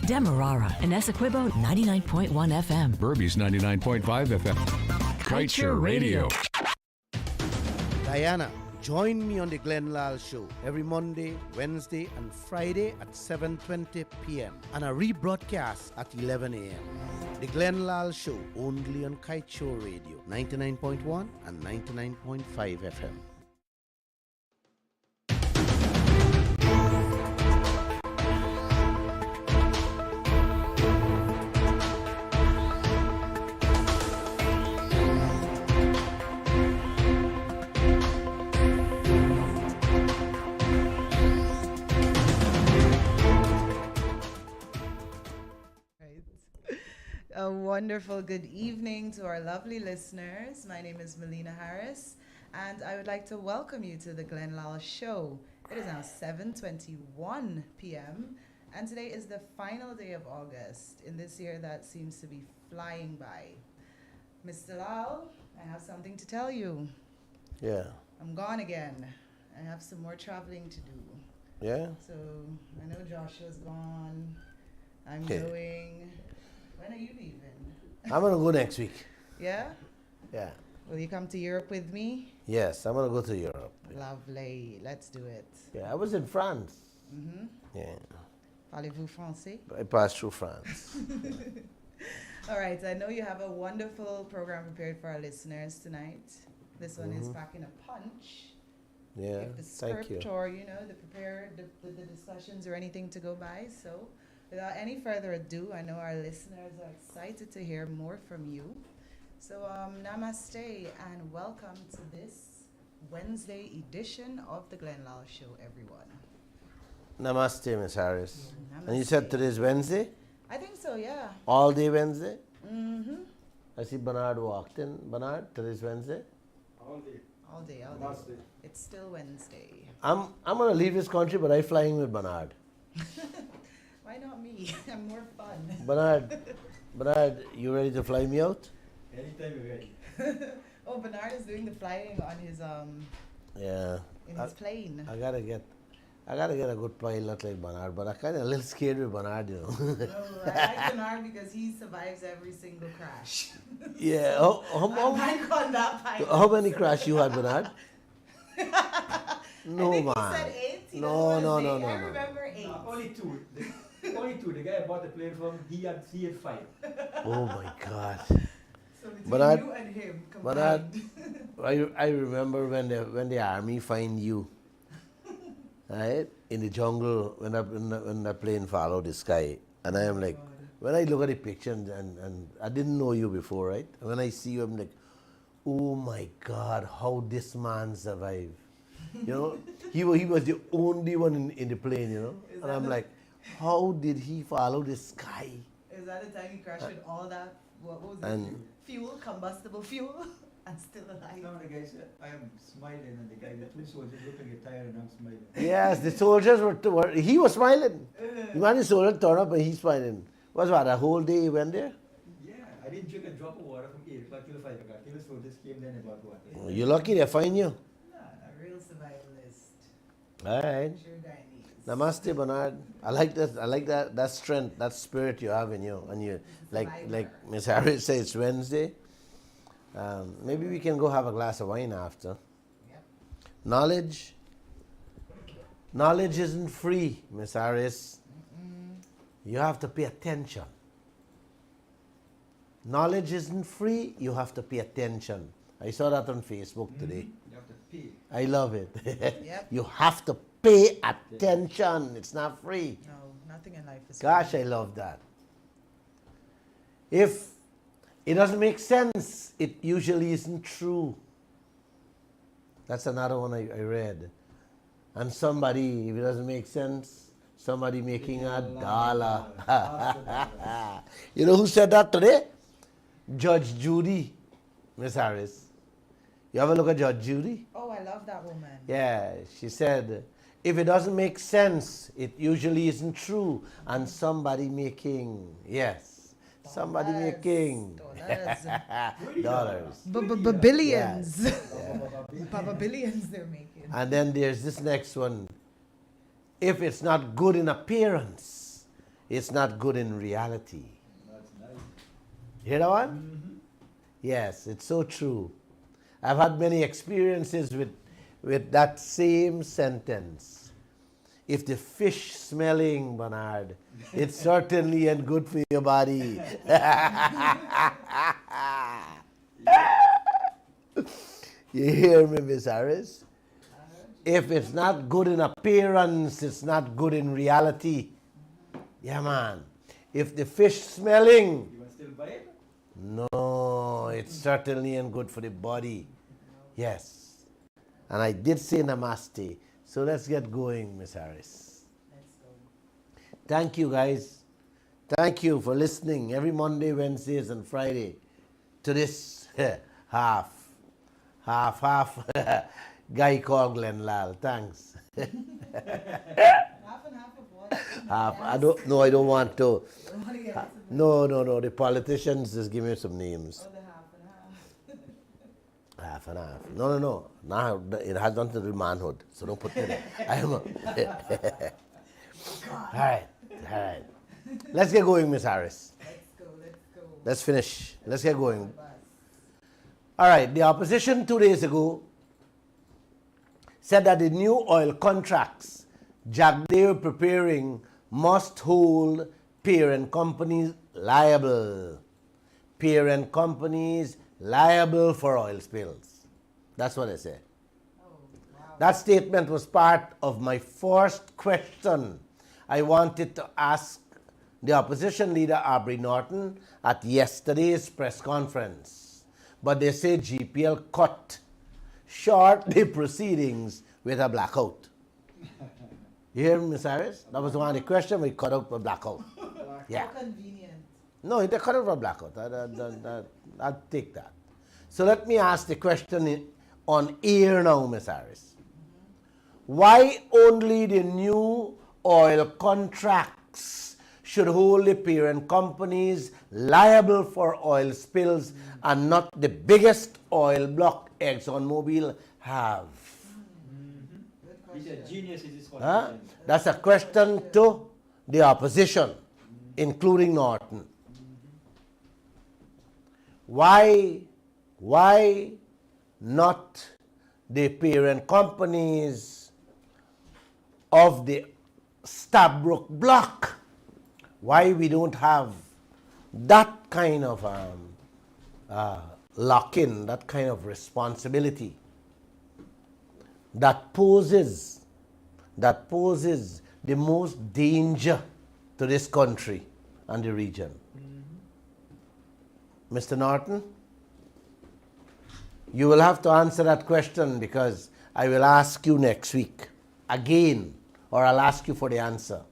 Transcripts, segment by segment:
Demerara and Essequibo 99.1 FM. Burby's 99.5 FM. Kaieteur Radio. Diana, join me on the Lall Show every Monday, Wednesday, and Friday at 7:20 p.m. and a rebroadcast at 11 a.m. The Lall Show only on Kaieteur Radio 99.1 and 99.5 FM. A wonderful good evening to our lovely listeners. My name is Melina Harris, and I would like to welcome you to the Lall Show. It is now 7:21 p.m., and today is the final day of August in this year that seems to be flying by. Mr. Lall, I have something to tell you. Yeah. I'm gone again. I have some more traveling to do. Yeah? So I know Joshua's gone. I'm Okay. going. When are you leaving? I'm going to go next week. Yeah? Yeah. Will you come to Europe with me? Yes, I'm going to go to Europe. Lovely. Let's do it. Yeah, I was in France. Mm-hmm. Yeah. Parlez-vous français? I passed through France. All right. I know you have a wonderful program prepared for our listeners tonight. This one is packing a punch. Yeah, If the thank you. script or, the discussions or anything to go by. So without any further ado, I know our listeners are excited to hear more from you. So namaste and welcome to this Wednesday edition of the Lall Show, everyone. Namaste, Miss Harris. Namaste. And you said today's Wednesday? I think so, yeah. All day Wednesday? Mm-hmm. I see Bernard walked in. Bernard, today's Wednesday? All day. It's still Wednesday. I'm going to leave this country, but I'm flying with Bernard. Why not me? I'm more fun. Bernard, you ready to fly me out? Anytime you're ready. Oh, Bernard is doing the flying on his Yeah. in his plane. I gotta get a good pilot like Bernard, but I'm kind of a little scared with Bernard, you know. No, I like Bernard because he survives every single crash. Yeah. I'm like on that pilot. How many crashes you had, Bernard? No, I think man. he said 8. He No. I remember 8. Only two. Only two. The guy I bought the plane from, he had 5. Oh my God. So between Bernard- you and him Bernard- combined. I remember when the army find you, right, in the jungle when the plane followed the sky, and I am like, when I look at the picture and I didn't know you before, right? And when I see you, I'm like, oh my God, how this man survived. You know, he was the only one in the plane, you know, and I'm like, how did he follow the sky? Is that the time he crashed with all that, what was it? And Fuel, combustible fuel, and still alive. Now the guy said, I am smiling, and the two soldiers looking at tired, and I'm smiling. yes, the soldiers were he was smiling. The man the soldier turned up and he's smiling. What's what, a whole day he went there? Yeah, I didn't drink a drop of water from 8 o'clock till 5 o'clock. Till the soldiers came then about what? Oh, you're lucky they find you. Nah, a real survivalist. All right. Sure Guyanese. Namaste, Bernard. I like that strength, that spirit you have in you. And you, like Miss Harris says, it's Wednesday. Maybe we can go have a glass of wine after. Yep. Knowledge isn't free, Miss Harris. You have to pay attention. Knowledge isn't free, you have to pay attention. I saw that on Facebook today. You have to pay. I love it. Yep. You have to pay attention. It's not free. No, nothing in life is Gosh, free. I love that. If it doesn't make sense, it usually isn't true. That's another one I read. And somebody, if it doesn't make sense, somebody making $1. You know who said that today? Judge Judy, Miss Harris. You ever look at Judge Judy? Oh, I love that woman. Yeah, she said, if it doesn't make sense, it usually isn't true. And somebody making, yes, somebody making dollars. Billions. Yeah. Papa billions they're making. And then there's this next one. If it's not good in appearance, it's not good in reality. That's nice. Hear that one? Yes, it's so true. I've had many experiences with that same sentence. If the fish smelling, Bernard, it certainly ain't good for your body. You hear me, Miss Harris? If it's not good in appearance, it's not good in reality. Yeah, man. If the fish smelling, You want to still buy it? no, it certainly ain't good for the body. Yes. And I did say namaste. So let's get going, Miss Harris. Let's go. Thank you, guys. Thank you for listening every Monday, Wednesdays, and Friday to this half guy called Lall. Thanks. Half and half of what? Half. I don't want to. You don't want to get into the, No. The politicians just give me some names. oh, the half and half. Half and half. No. Now it has nothing to do with manhood. So don't put me there. All right. Let's get going, Miss Harris. Let's go. Let's finish. Let's get going. All right. The opposition 2 days ago said that the new oil contracts Jagdeo preparing must hold parent companies liable. Parent companies liable for oil spills. That's what I said. Oh, wow. That statement was part of my first question I wanted to ask the opposition leader, Aubrey Norton, at yesterday's press conference. But they say GPL cut short the proceedings with a blackout. You hear me, Miss Harris? That was one of the questions we cut out for blackout. Yeah. How convenient. No, they cut out for blackout. I'll take that. So let me ask the question on air now, Miss Harris. Why only the new oil contracts should hold the parent companies liable for oil spills and not the biggest oil block ExxonMobil have? He's a genius in this Huh? question. That's a question to the opposition, including Norton. Why not the parent companies of the Stabroek block? Why we don't have that kind of lock-in, that kind of responsibility that poses the most danger to this country and the region? Mr. Norton, you will have to answer that question because I will ask you next week again, or I'll ask you for the answer.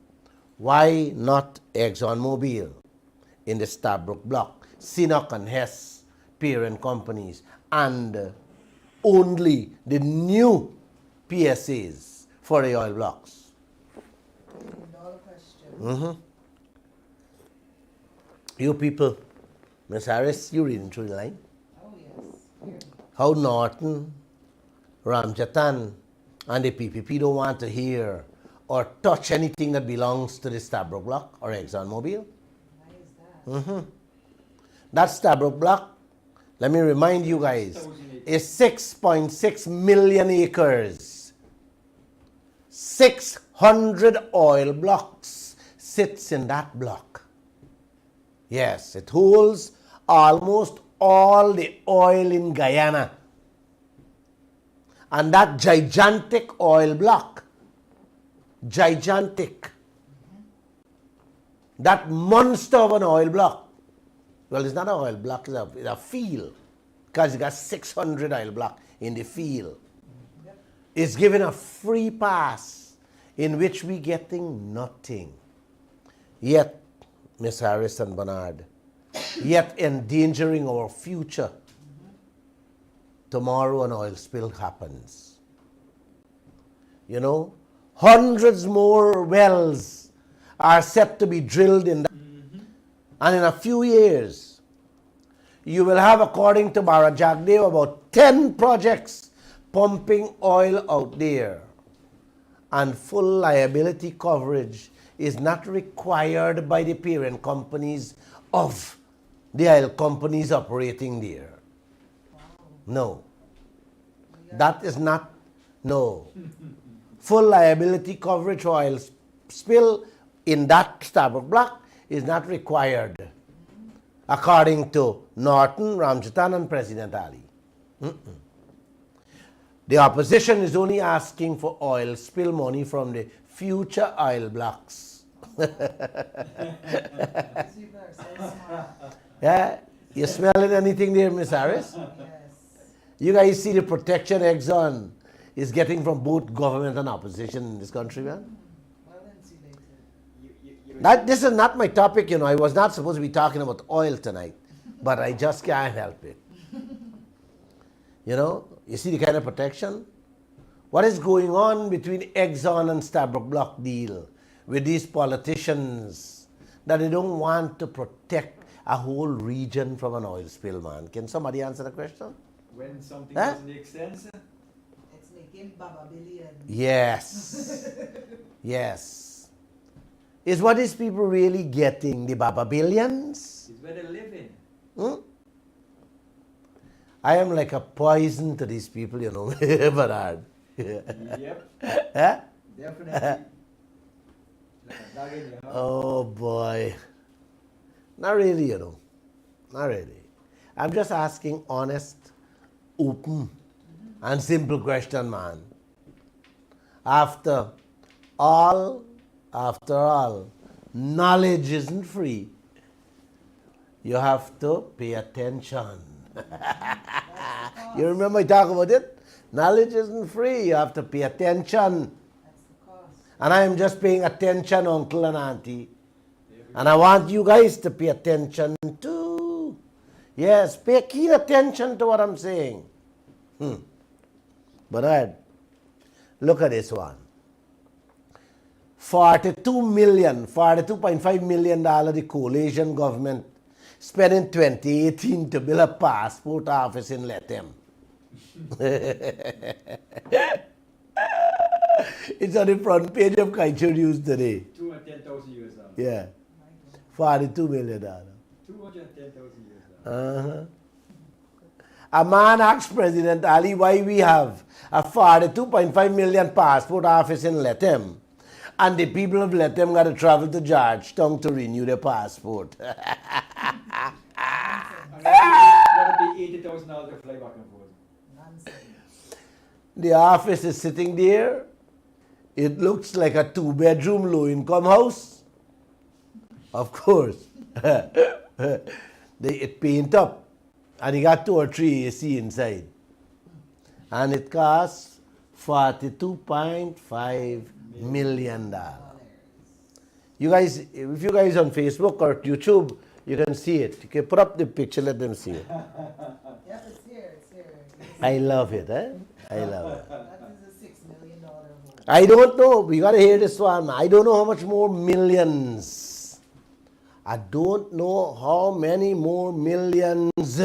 Why not ExxonMobil in the Stabroek block, Sinnock and Hess parent companies, and only the new PSAs for the oil blocks? $1 question. You people, Ms. Harris, you reading through the line? Oh, yes. Here. How Norton, Ramjatan, and the PPP don't want to hear or touch anything that belongs to the Stabroek block or ExxonMobil. Why is that? That Stabroek block, let me remind you guys, is 6.6 million acres. 600 oil blocks sits in that block. Yes, it holds almost all the oil in Guyana. And that gigantic oil block, gigantic, that monster of an oil block, well, it's not an oil block, it's a field, because it got 600 oil block in the field. It's given a free pass in which we getting nothing. Yet, Miss Harris and Bernard, yet endangering our future. Tomorrow an oil spill happens. You know, hundreds more wells are set to be drilled in that. And in a few years, you will have, according to Jagdeo, about 10 projects pumping oil out there. And full liability coverage is not required by the parent companies of the oil companies operating there. No. That is not, no. Full liability coverage for oil spill in that starboard block is not required, according to Norton, Ramjatan, and President Ali. The opposition is only asking for oil spill money from the future oil blocks. Yeah? You smelling anything there, Miss Harris? Yes. You guys see the protection Exxon is getting from both government and opposition in this country, man? Well insulated. This is not my topic, you know. I was not supposed to be talking about oil tonight, but I just can't help it. You know, you see the kind of protection? What is going on between Exxon and Stabroek Block deal with these politicians that they don't want to protect a whole region from an oil spill, man? Can somebody answer the question? When something Huh? doesn't make sense, It's making Baba billion. Yes. Yes. Is what these people really getting, the Baba billions? it's where they live in. I am like a poison to these people, you know, Bernard. Yep, Huh? definitely. Like a dog in your house. Oh boy. Not really, you know. Not really. I'm just asking honest, open, and simple question, man. After all, knowledge isn't free. You have to pay attention. You remember I talk about it? Knowledge isn't free. You have to pay attention. That's the cost. And I am just paying attention, uncle and auntie. And I want you guys to pay attention too. Yes, pay keen attention to what I'm saying. Bernard, look at this one. $42.5 million the coalition government spent in 2018 to build a passport office in Lethem. It's on the front page of Kaieteur News today. 210,000 US dollars. Yeah, $42 million. 210,000 US dollars. A man asked President Ali why we have a $42.5 million passport office in Lethem, and the people of Lethem got to travel to Georgetown to renew their passport. And that'd be $80,000 to fly back and forth. Nonsense. The office is sitting there. It looks like a 2-bedroom low-income house. Of course. It paint up. And he got 2 or 3 AC inside. And it costs $42.5 million. You guys, if you guys on Facebook or YouTube, you can see it. You can put up the picture, let them see it. Yep, it's here. It's here. I love it, eh? I love it. That is a $6 million home. I don't know. We got to hear this one. I don't know how much more millions. I don't know how many more millions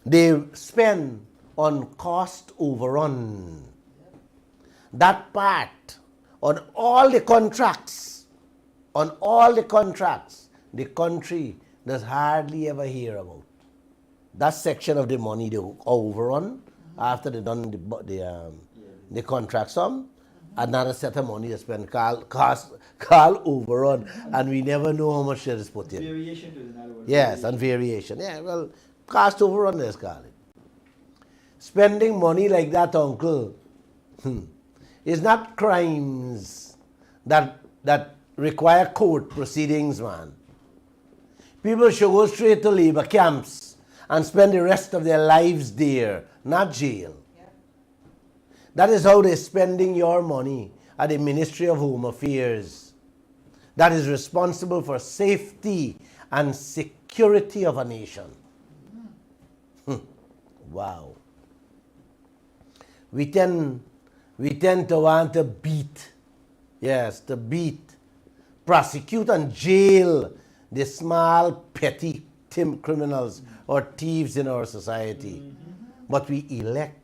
they spend on cost overrun. That part, on all the contracts, the country does hardly ever hear about. That section of the money they overrun after they done the contract sum, another set of money they spend called overrun, and we never know how much they just put in. Variation to the other word. Yes, and variation. Yeah, well, cost overrun, let's call it. Spending money like that, uncle, is not crimes that require court proceedings, man. People should go straight to labor camps and spend the rest of their lives there, not jail. Yeah. That is how they're spending your money at the Ministry of Home Affairs. That is responsible for safety and security of a nation. Wow. We tend to want to beat, prosecute and jail the small, petty criminals or thieves in our society. But we elect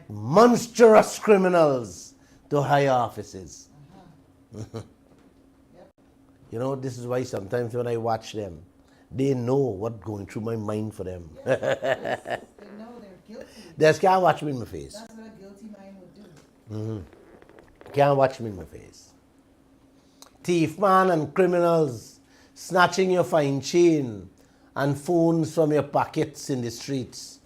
monstrous criminals to high offices. You know, this is why sometimes when I watch them, they know what's going through my mind for them. They know they're guilty. They just can't watch me in my face. That's what a guilty mind would do. Can't watch me in my face. Thief man and criminals snatching your fine chain and phones from your pockets in the streets.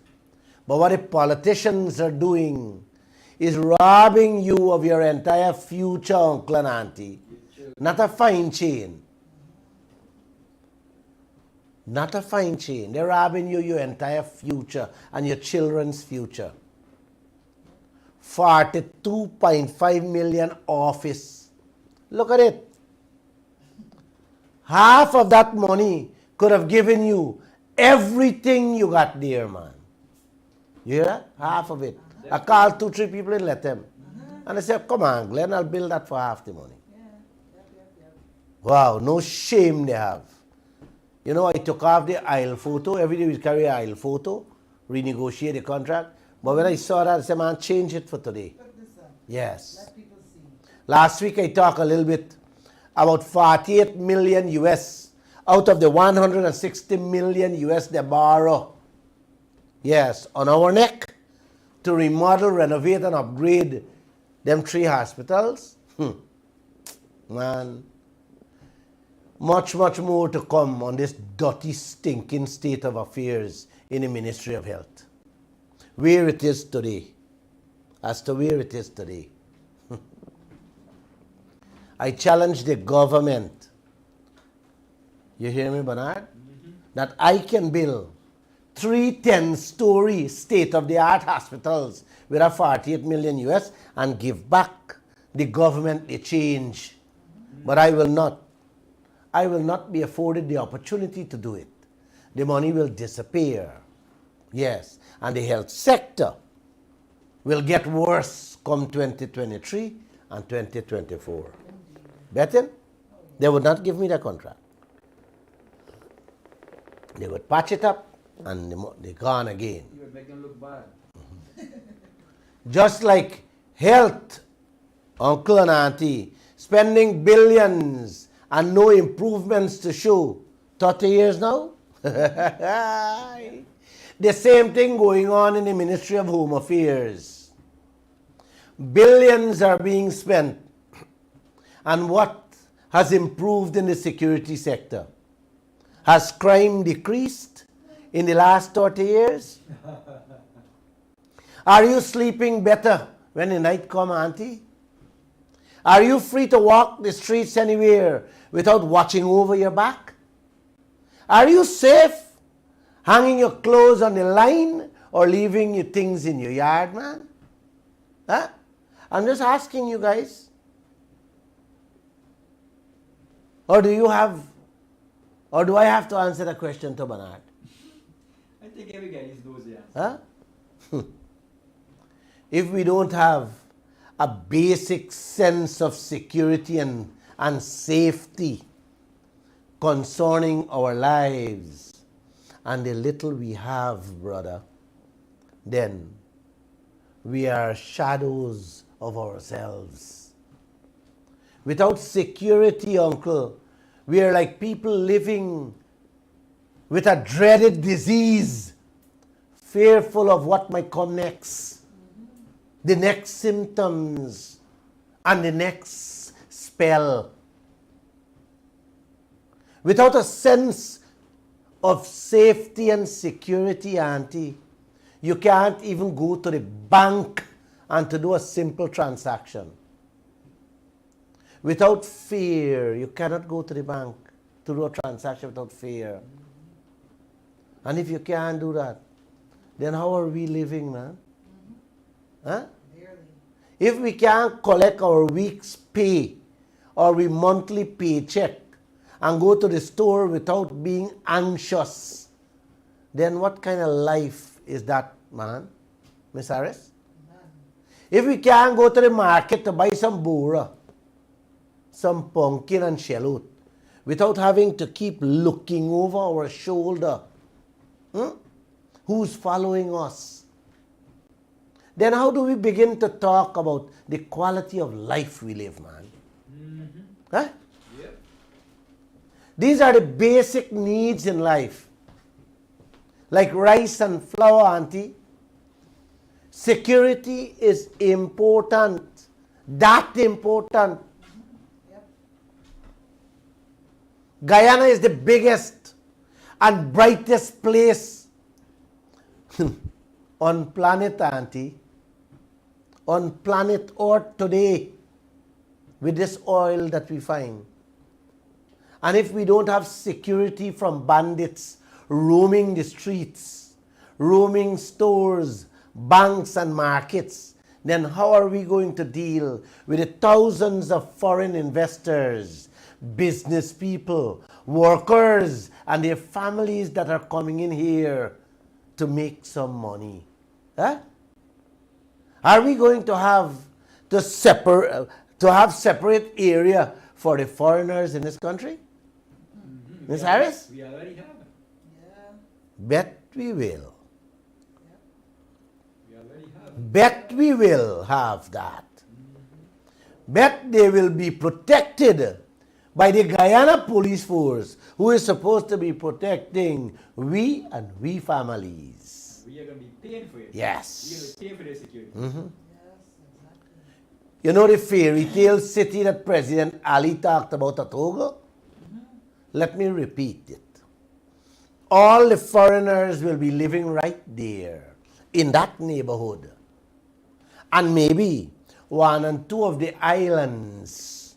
But what the politicians are doing is robbing you of your entire future, uncle and auntie. Not a fine chain. Not a fine chain. They're robbing you your entire future and your children's future. 42.5 million office. Look at it. Half of that money could have given you everything you got there, man. You hear that? Half of it. I called 2-3 people and let them. And I said, come on, Glenn, I'll build that for half the money. Wow, no shame they have. You know, I took off the aisle photo. Every day we carry an aisle photo, renegotiate the contract. But when I saw that, I said, man, change it for today. Put this up. Yes. Let people see. Last week I talked a little bit about 48 million US out of the 160 million US they borrow. Yes, on our neck to remodel, renovate and upgrade them 3 hospitals. Man, much more to come on this dirty, stinking state of affairs in the Ministry of Health. Where it is today, as to where it is today. I challenge the government, you hear me, Bernard? That I can build 3 10-story state-of-the-art hospitals with a 48 million US and give back the government the change. But I will not. I will not be afforded the opportunity to do it. The money will disappear. Yes. And the health sector will get worse come 2023 and 2024. Betting? They would not give me the contract. They would patch it up and they're gone again. You would make them look bad. Just like health, uncle and auntie, spending billions and no improvements to show. 30 years now? The same thing going on in the Ministry of Home Affairs. Billions are being spent. And what has improved in the security sector? Has crime decreased in the last 30 years? Are you sleeping better when the night comes, auntie? Are you free to walk the streets anywhere without watching over your back? Are you safe hanging your clothes on the line or leaving your things in your yard, man? Huh? I'm just asking you guys. Or do I have to answer the question to Bernard? I think every guy knows the Huh? answer. If we don't have a basic sense of security and safety concerning our lives and the little we have, brother, then we are shadows of ourselves. Without security, uncle, we are like people living with a dreaded disease, fearful of what might come next, the next symptoms, and the next spell. Without a sense of safety and security, auntie, you can't even go to the bank and to do a simple transaction. Without fear, you cannot go to the bank to do a transaction without fear. And if you can't do that, then how are we living, man? Huh? If we can't collect our week's pay or we monthly paycheck and go to the store without being anxious, then what kind of life is that, man? Miss Harris? If we can't go to the market to buy some bora, some pumpkin and shallot, without having to keep looking over our shoulder, who's following us? Then how do we begin to talk about the quality of life we live, man? Huh? Yep. These are the basic needs in life. Like rice and flour, auntie. Security is important. That important. Yep. Guyana is the biggest and brightest place on planet, auntie. On planet Earth today with this oil that we find. And if we don't have security from bandits roaming the streets, roaming stores, banks and markets, then how are we going to deal with the thousands of foreign investors, business people, workers, and their families that are coming in here to make some money? Huh? Are we going to have separate area for the foreigners in this country? Ms. Harris? We already have. Yeah. Bet we will. We already have. Bet we will have that. Bet they will be protected by the Guyana police force, who is supposed to be protecting we and we families. We are going to be paying for it. Yes. We are going to pay for their security. Yes, exactly. You know the fairy tale city that President Ali talked about at Togo? Let me repeat it. All the foreigners will be living right there in that neighborhood. And maybe one and two of the islands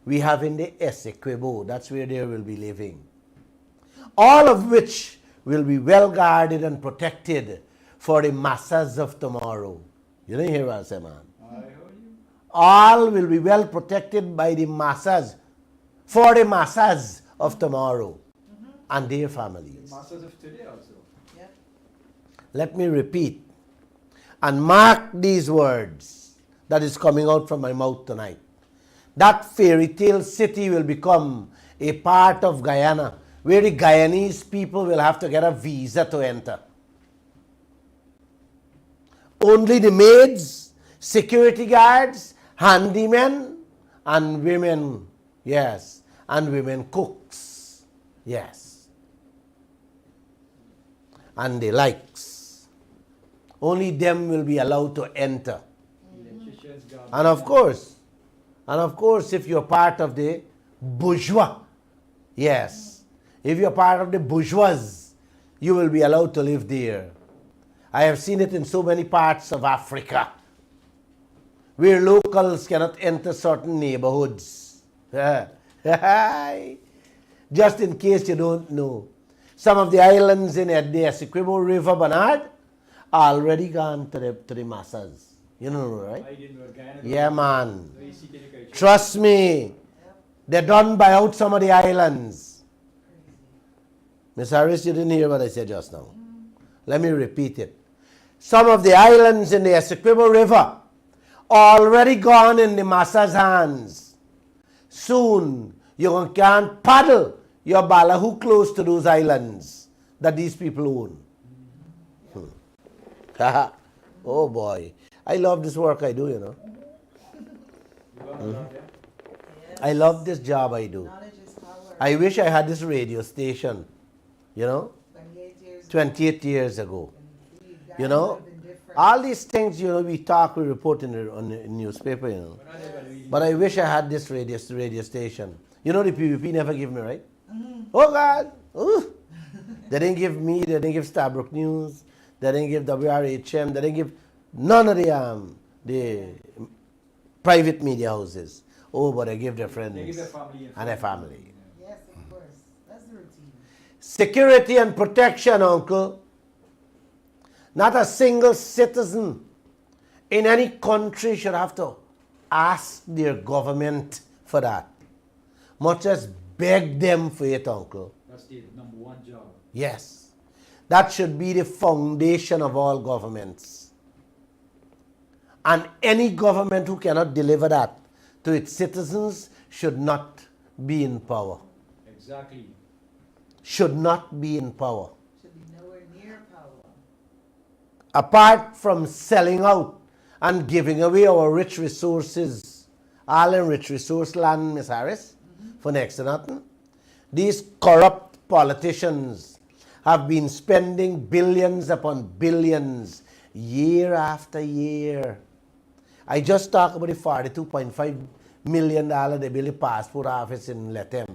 we have in the Essequibo, that's where they will be living. All of which will be well guarded and protected for the masses of tomorrow. You didn't hear what I said, man. I heard you. All will be well protected by the masses, for the masses of tomorrow and their families. Masters of today also. Yep. Let me repeat and mark these words that is coming out from my mouth tonight. That fairy tale city will become a part of Guyana, where the Guyanese people will have to get a visa to enter. Only the maids, security guards, handymen, and women, yes, and women cooks, yes, and the likes. Only them will be allowed to enter. Electricians, garbage. And of course, if you're part of the bourgeois, yes, if you're part of the bourgeois, you will be allowed to live there. I have seen it in so many parts of Africa, where locals cannot enter certain neighborhoods. Just in case you don't know, some of the islands in the Essequibo River, Bernard, are already gone to the masses. You know, right? I didn't know Guyana. Yeah, man. So you see Kaieteur. Trust me, they're done by out some of the islands. Miss Harris, you didn't hear what I said just now. Let me repeat it. Some of the islands in the Essequibo River are already gone in the masses' hands. Soon, you can't paddle your ballahu close to those islands that these people own. Oh boy, I love this work I do, you know. You want to learn that? Yes. I love this job I do. Knowledge is power. I wish I had this radio station, you know, 28 years 28 years ago. Indeed, You Guyana know, would have been different. all these things, you know, we talk, we report on the newspaper, you know. But not everybody But I wish I had this radio station. You know, the PVP never give me, right? Oh, God. Ooh. They didn't give me, they didn't give Starbrook News, they didn't give WRHM, they didn't give none of the private media houses. Oh, but they give their friends They give their family and their family. Yes, of course. That's the routine. Security and protection, uncle. Not a single citizen in any country should have to ask their government for that. Much as beg them for it, uncle. That's the number one job. Yes. That should be the foundation of all governments. And any government who cannot deliver that to its citizens should not be in power. Exactly. Should not be in power. Should be nowhere near power. Apart from selling out and giving away our rich resources all them rich resource land, Miss Harris, for next to nothing. These corrupt politicians have been spending billions upon billions year after year. I just talked about the $42.5 million they built a passport office in Letem.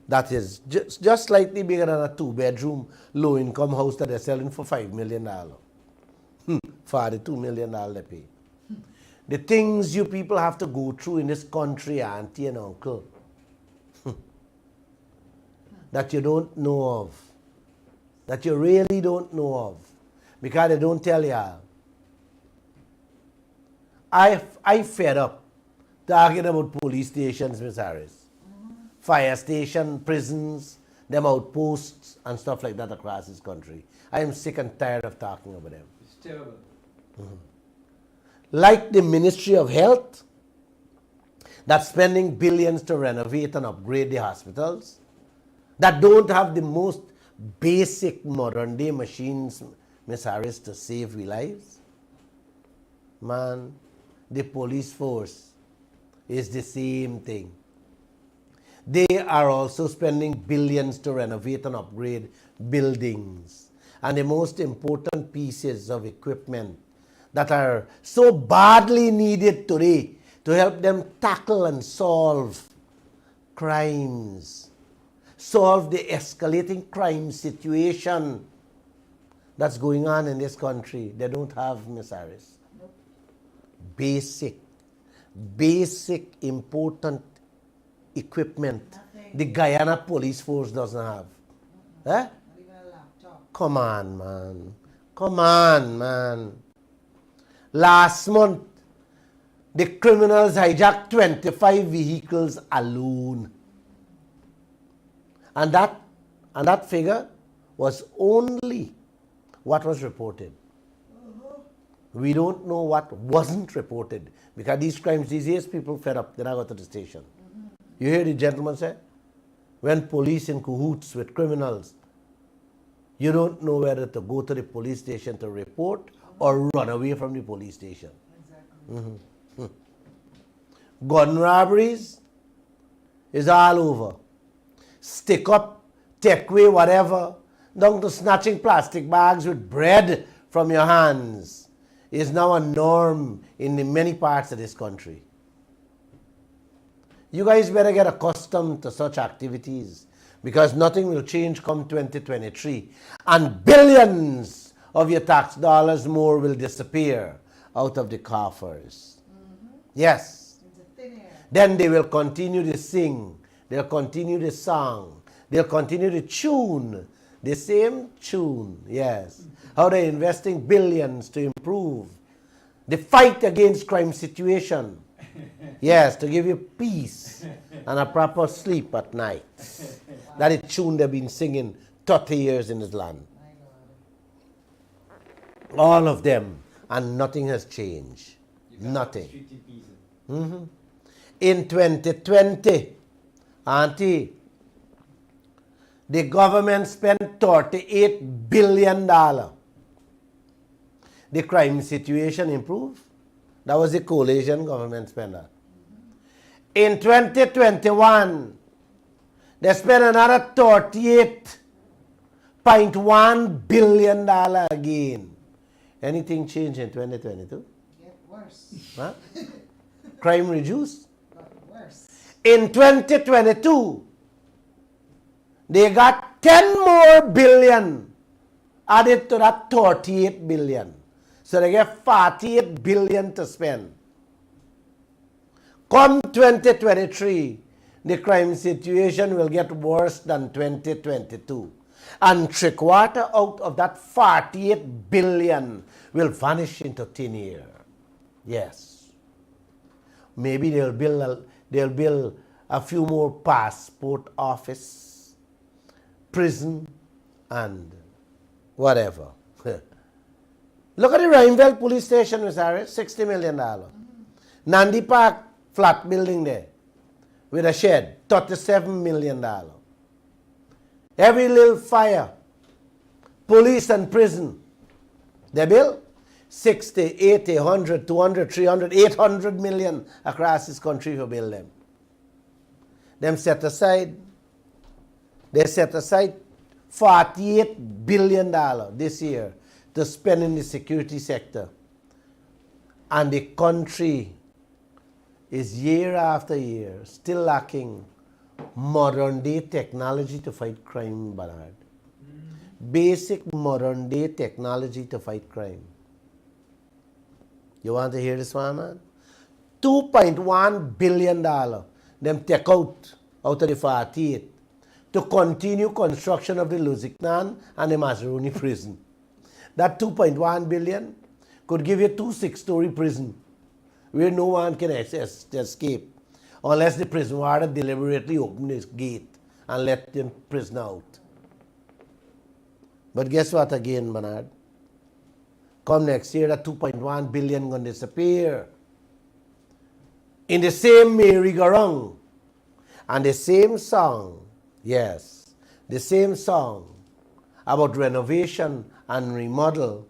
That is just slightly bigger than a 2-bedroom low-income house that they're selling for $5 million. $42 million they pay. The things you people have to go through in this country, auntie and uncle, that you don't know of, that you really don't know of, because they don't tell you. I fed up talking about police stations, Miss Harris. Fire station, prisons, them outposts and stuff like that across this country. I am sick and tired of talking about them. It's terrible. Like the Ministry of Health, that's spending billions to renovate and upgrade the hospitals, that don't have the most basic modern day machines, Miss Harris, to save we lives. Man, the police force is the same thing. They are also spending billions to renovate and upgrade buildings. And the most important pieces of equipment that are so badly needed today to help them tackle and solve crimes, solve the escalating crime situation that's going on in this country. They don't have, Miss Harris. Nope. Basic, important equipment. Nothing. The Guyana police force doesn't have. Eh? Not even a laptop. Come on, man. Come on, man. Last month, the criminals hijacked 25 vehicles alone. And that figure was only what was reported. We don't know what wasn't reported, because these crimes these days, people fed up, they now go to the station. You hear the gentleman say? When police in cahoots with criminals, you don't know whether to go to the police station to report or run away from the police station. Exactly. Gun robberies is all over. Stick up, take away whatever, down to snatching plastic bags with bread from your hands is now a norm in the many parts of this country. You guys better get accustomed to such activities, because nothing will change come 2023. And billions of your tax dollars more will disappear out of the coffers. Yes. Into thin air. Then they will continue to sing. They'll continue the song. They'll continue to tune. The same tune, yes. How they're investing billions to improve the fight against crime situation. Yes, to give you peace and a proper sleep at night. That is tune they've been singing 30 years in this land. My God. All of them, and nothing has changed. Nothing. In 2020, Auntie, the government spent $38 billion. The crime situation improved. That was the coalition government spender. In 2021, they spent another $38.1 billion again. Anything change in 2022? Get worse. Huh? Crime reduced? Got worse. In 2022, they got 10 more billion added to that 38 billion. So they get 48 billion to spend. Come 2023, the crime situation will get worse than 2022. And 3/4 out of that 48 billion will vanish into thin air. Yes. Maybe they'll build a few more passport office, prison, and whatever. Look at the Rhineville police station, Miss Harris, $60 million. Nandi Park flat building there with a shed, $37 million. Every little fire, police and prison, they build 60, 80, 100, 200, 300, 800 million across this country to build them. They set aside $48 billion this year to spend in the security sector. And the country is year after year still lacking modern day technology to fight crime, Bernard. Basic modern day technology to fight crime. You want to hear this one, man? $2.1 billion them take out of the 48 to continue construction of the Lusignan and the Mazaruni prison. That 2.1 billion could give you 2 6-story prison where no one can escape unless the prison warden deliberately open his gate and let the prisoner out. But guess what again, Bernard? Come next year, that 2.1 billion going to disappear. In the same merry-go-round and the same song, yes, the same song about renovation and remodel,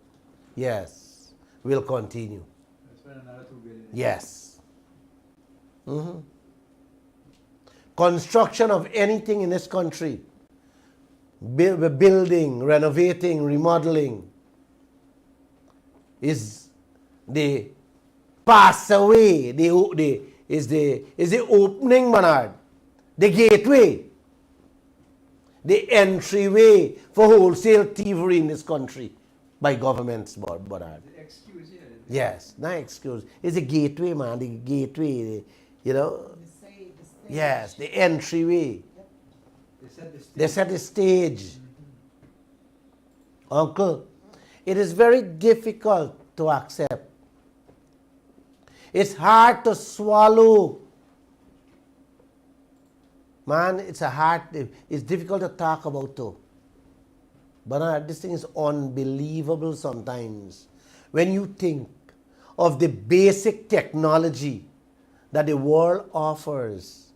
yes, will continue. That's another 2 billion. Yes. Construction of anything in this country, building, renovating, remodeling, is the pathway, is the opening, Bernard, the gateway, the entryway for wholesale thievery in this country by governments, Bernard. The excuse here. Yes, not excuse. It's a gateway, man. The gateway, you know. Yes, the entryway. They set the stage. Uncle, it is very difficult to accept. It's hard to swallow. Man, it's difficult to talk about too. But this thing is unbelievable sometimes. When you think of the basic technology that the world offers,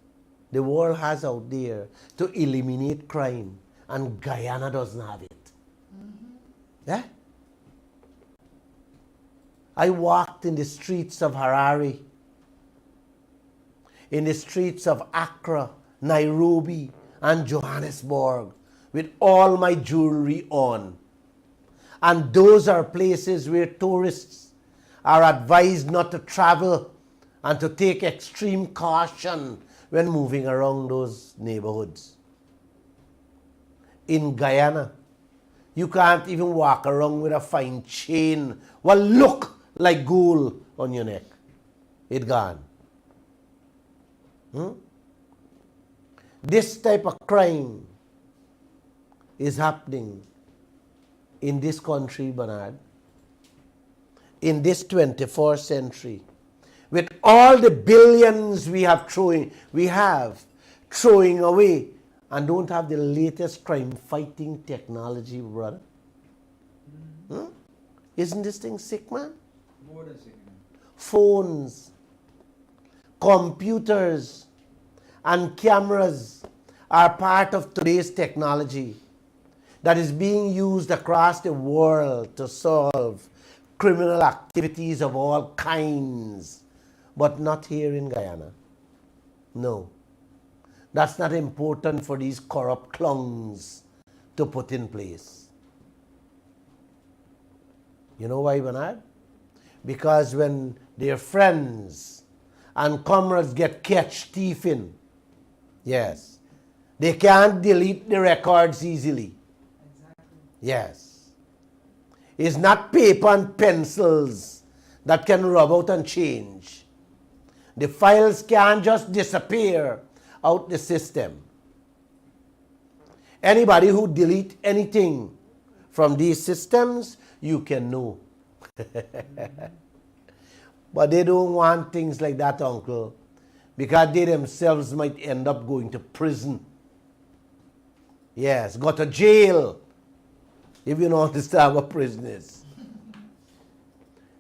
the world has out there to eliminate crime, and Guyana doesn't have it. Yeah? I walked in the streets of Harare, in the streets of Accra, Nairobi, and Johannesburg with all my jewelry on. And those are places where tourists are advised not to travel and to take extreme caution when moving around those neighborhoods. In Guyana, you can't even walk around with a fine chain what look like gold on your neck. It gone. This type of crime is happening in this country, Bernard, in this 21st century, with all the billions we have throwing away, and don't have the latest crime fighting technology, brother. Isn't this thing sick, man? More than sick. Phones, computers, and cameras are part of today's technology that is being used across the world to solve criminal activities of all kinds, but not here in Guyana. No. That's not important for these corrupt clowns to put in place. You know why, Bernard? Because when their friends and comrades get catch thieving, yes, they can't delete the records easily. Exactly. Yes. It's not paper and pencils that can rub out and change. The files can't just disappear out the system. Anybody who delete anything from these systems, you can know. But they don't want things like that, uncle, because they themselves might end up going to prison. Yes, go to jail, if you don't understand what prison is.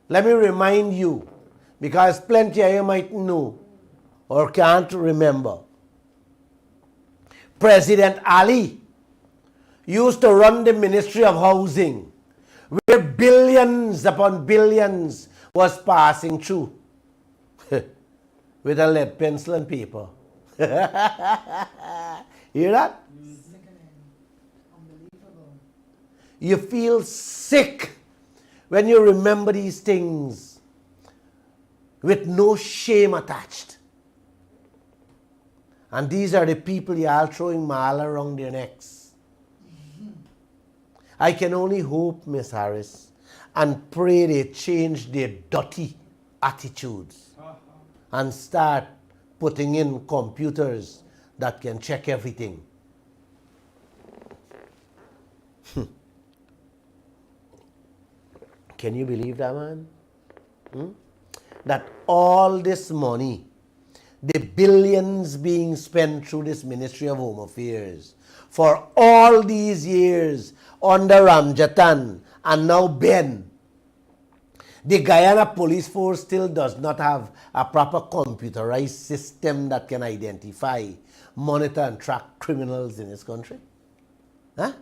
Let me remind you, because plenty of you might know or can't remember. President Ali used to run the Ministry of Housing where billions upon billions was passing through with a lead pencil and paper. Hear that? Sickening. Unbelievable. You feel sick when you remember these things with no shame attached. And these are the people you are throwing mala around their necks. I can only hope, Miss Harris, and pray they change their dirty attitudes and start putting in computers that can check everything. Can you believe that, man? That all this money, the billions being spent through this Ministry of Home Affairs for all these years under Ramjatan and now Ben, the Guyana Police Force still does not have a proper computerized system that can identify, monitor and track criminals in this country. Huh?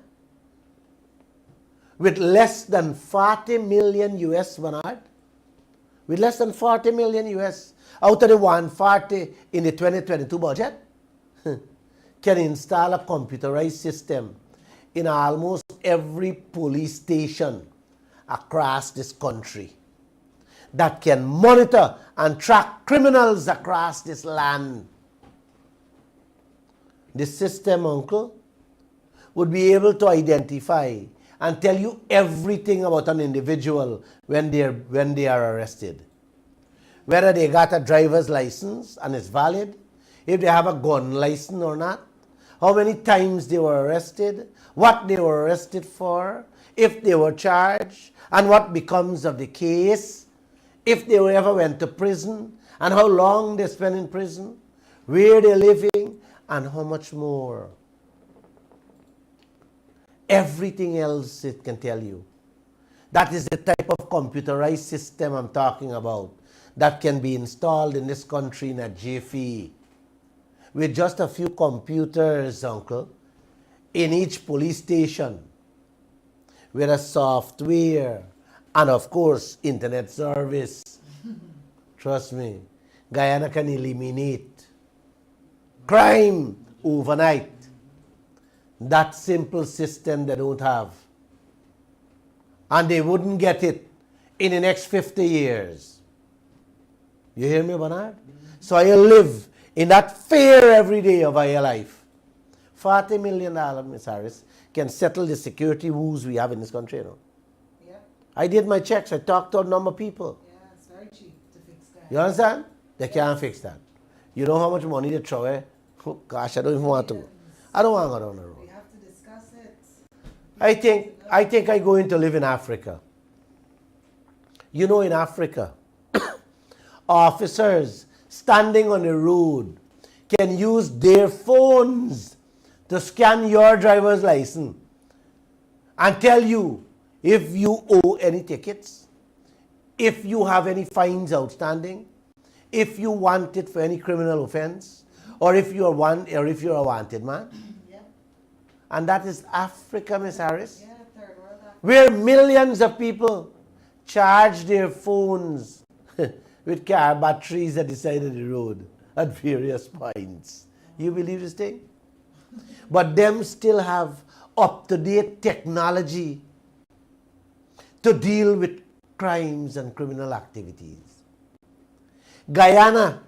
With less than 40 million US, Bernard, with less than 40 million US out of the 140 in the 2022 budget, can install a computerized system in almost every police station across this country that can monitor and track criminals across this land. The system, uncle, would be able to identify and tell you everything about an individual when they are arrested. Whether they got a driver's license and it's valid, if they have a gun license or not, how many times they were arrested, what they were arrested for, if they were charged, and what becomes of the case, if they ever went to prison, and how long they spent in prison, where they're living, and how much more. Everything else it can tell you. That is the type of computerized system I'm talking about that can be installed in this country in a jiffy. With just a few computers, uncle, in each police station, with a software, and of course, internet service. Trust me, Guyana can eliminate crime overnight. That simple system they don't have. And they wouldn't get it in the next 50 years. You hear me, Bernard? So I live in that fear every day of our life. $40 million, Ms. Harris, can settle the security woes we have in this country. You know? Yeah. I did my checks. I talked to a number of people. Yeah, it's very cheap to fix that. You understand? They can't fix that. You know how much money they throw away? Oh, gosh, I don't even want to. I don't want to go down the road. We have to discuss it. I think I'm going to live in Africa. You know, in Africa, officers standing on the road can use their phones to scan your driver's license and tell you if you owe any tickets, if you have any fines outstanding, if you wanted for any criminal offense, or if you're a wanted man. Yeah. And that is Africa, Miss Harris. Yeah, third world Africa. Where millions of people charge their phones with car batteries at the side of the road at various points. You believe this thing? But them still have up-to-date technology to deal with crimes and criminal activities. Guyana,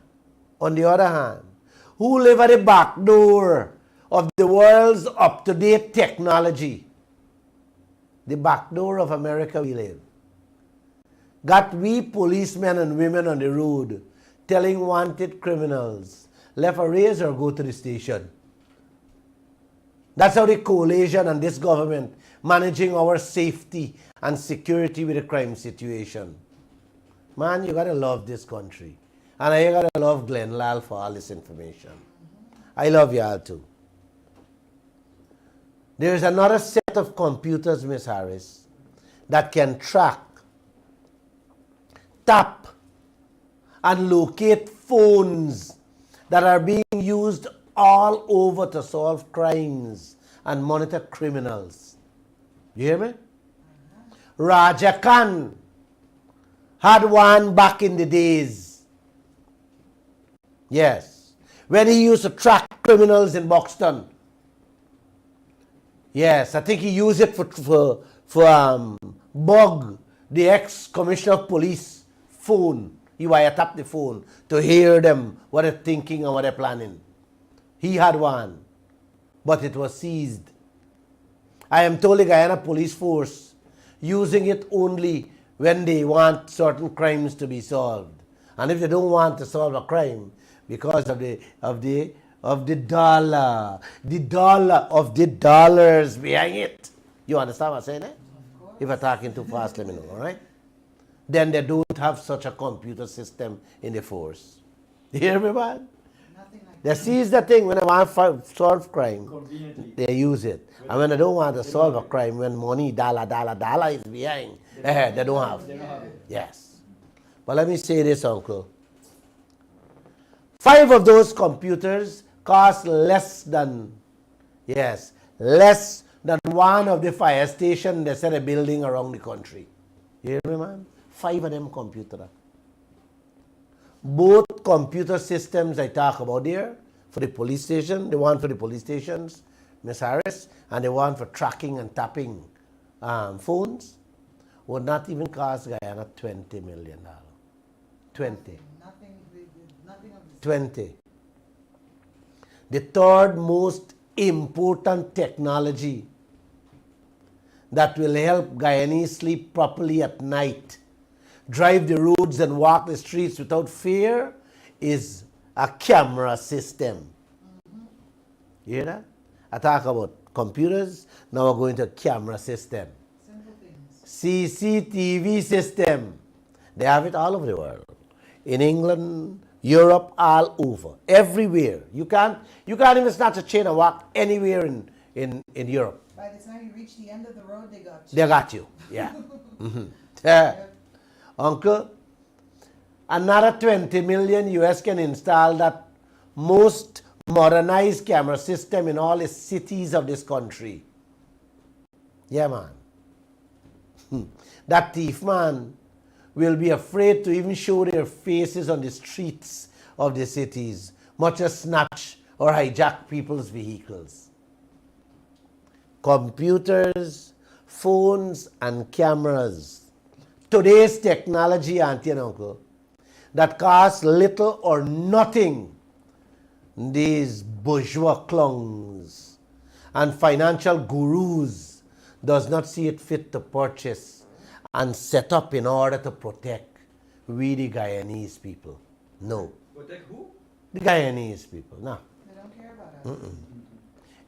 on the other hand, who live at the back door of the world's up-to-date technology, the back door of America we live, got we policemen and women on the road telling wanted criminals, left a raise or go to the station. That's how the coalition and this government managing our safety and security with the crime situation. Man, you gotta love this country. And I gotta love Lall for all this information. I love y'all too. There's another set of computers, Miss Harris, that can track, tap, and locate phones that are being used all over to solve crimes and monitor criminals. You hear me? Raja Khan had one back in the days. Yes. When he used to track criminals in Buxton. Yes, I think he used it for Bug, the ex-commissioner of police phone. He wiretapped the phone to hear them, what they're thinking and what they're planning. He had one, but it was seized. I am told the Guyana police force using it only when they want certain crimes to be solved. And if they don't want to solve a crime because of the dollar, of the dollars behind it. You understand what I'm saying? If I'm talking too fast, let me know, all right? Then they don't have such a computer system in the force. You hear me, man? Nothing like They seize the thing when they want to solve crime. Conveniently. They use it. And when they don't want to solve a crime, when money, dollar is behind, they don't have. They don't have it. Yes. But let me say this, Uncle. 5 of those computers cost less than one of the fire stations they said a building around the country. You hear me, man? 5 of them computers. Both computer systems I talk about there, for the police station, the one for the police stations, Miss Harris, and the one for tracking and tapping phones, would not even cost Guyana $20 million. 20. nothing of this. 20. The third most important technology that will help Guyanese sleep properly at night, drive the roads and walk the streets without fear, is a camera system. You hear that? I talk about computers, now we're going to a camera system. Simple things. CCTV system. They have it all over the world. In England, Europe, all over. Everywhere. You can't even snatch a chain and walk anywhere in Europe. By the time you reach the end of the road, they got you. They got you. Yeah. Yeah. Uncle, another 20 million US can install that most modernized camera system in all the cities of this country. Yeah, man. That thief, man, will be afraid to even show their faces on the streets of the cities, much as snatch or hijack people's vehicles. Computers, phones, and cameras. Today's technology, auntie and uncle, that costs little or nothing. These bourgeois clowns and financial gurus does not see it fit to purchase and set up in order to protect we the Guyanese people. No. Protect who? The Guyanese people, no. They don't care about us.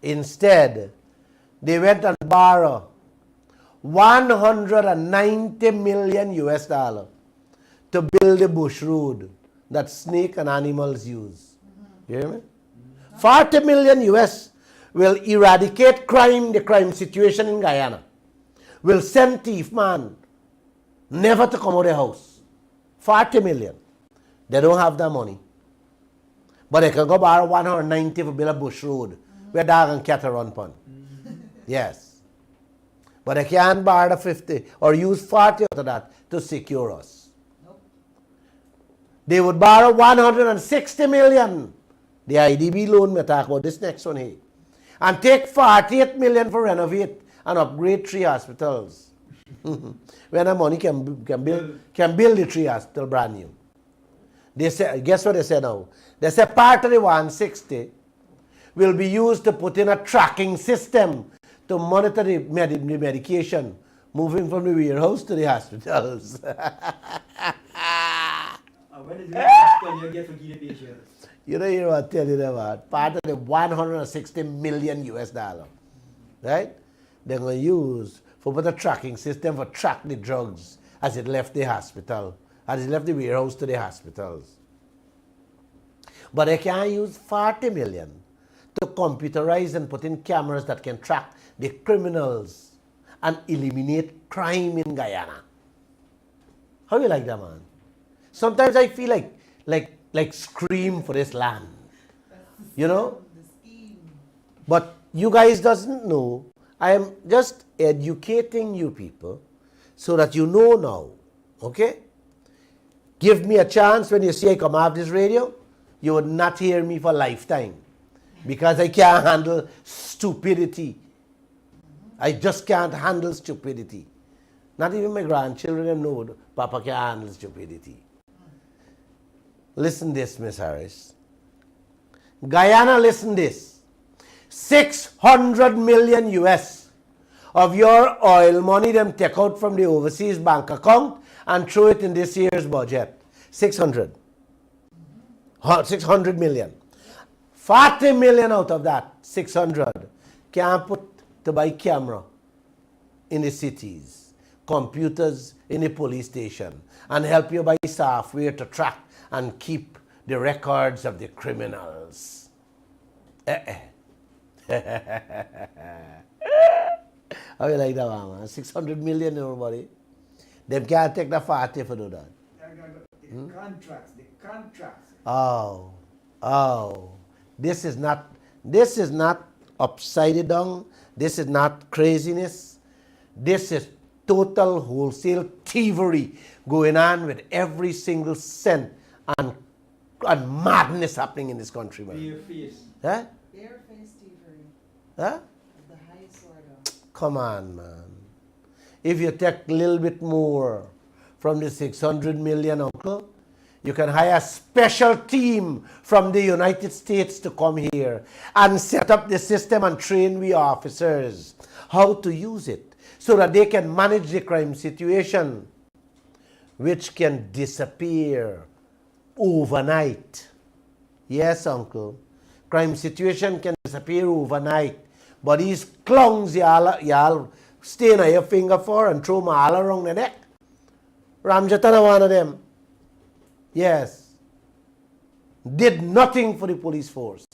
Instead, they went and borrowed 190 million US dollar to build the bush road that snake and animals use. You hear me? 40 million US will eradicate crime, the crime situation in Guyana. Will send thief man never to come out of the house. 40 million. They don't have that money. But they can go borrow 190 for build a bush road where dog and cat run upon. Yes. But they can't borrow the 50 or use 40 out of that to secure us. Nope. They would borrow 160 million. The IDB loan we talk about, this next one here. And take 48 million for renovate and upgrade 3 hospitals. When the money can build the 3 hospital brand new. They say, guess what they say now? They say part of the 160 will be used to put in a tracking system to monitor the medication moving from the warehouse to the hospitals. When is the hospital you get for guinea patients? You know, you know what I tell you that about? Part of the 160 million US dollar, right? They're going to use for put a tracking system for track the drugs as it left the hospital, as it left the warehouse to the hospitals. But they can't use 40 million to computerize and put in cameras that can track the criminals and eliminate crime in Guyana. How do you like that, man? Sometimes I feel like scream for this land. You know? The scheme. But you guys doesn't know. I am just educating you people so that you know now, okay? Give me a chance when you see I come off this radio, you would not hear me for a lifetime because I can't handle stupidity. I just can't handle stupidity. Not even my grandchildren know Papa can handle stupidity. Listen this, Miss Harris. Guyana, listen this. 600 million US of your oil money them take out from the overseas bank account and throw it in this year's budget. 600 million. 40 million out of that, 600, can put to buy camera in the cities, computers in the police station, and help you buy software to track and keep the records of the criminals. How you like that one, man? 600 million, everybody. They can't take the 40 for do that. The contracts. Oh. This is not upside down. This is not craziness. This is total wholesale thievery going on with every single cent and madness happening in this country, man. Bare-faced. Huh? Bare-faced thievery. Huh? Of the highest order. Come on, man. If you take a little bit more from the 600 million, uncle, you can hire a special team from the United States to come here and set up the system and train we officers how to use it so that they can manage the crime situation, which can disappear overnight. Yes, uncle. Crime situation can disappear overnight. But these clowns y'all stain on your finger for and throw them all around the neck. Ramjatan, one of them. Yes. Did nothing for the police force.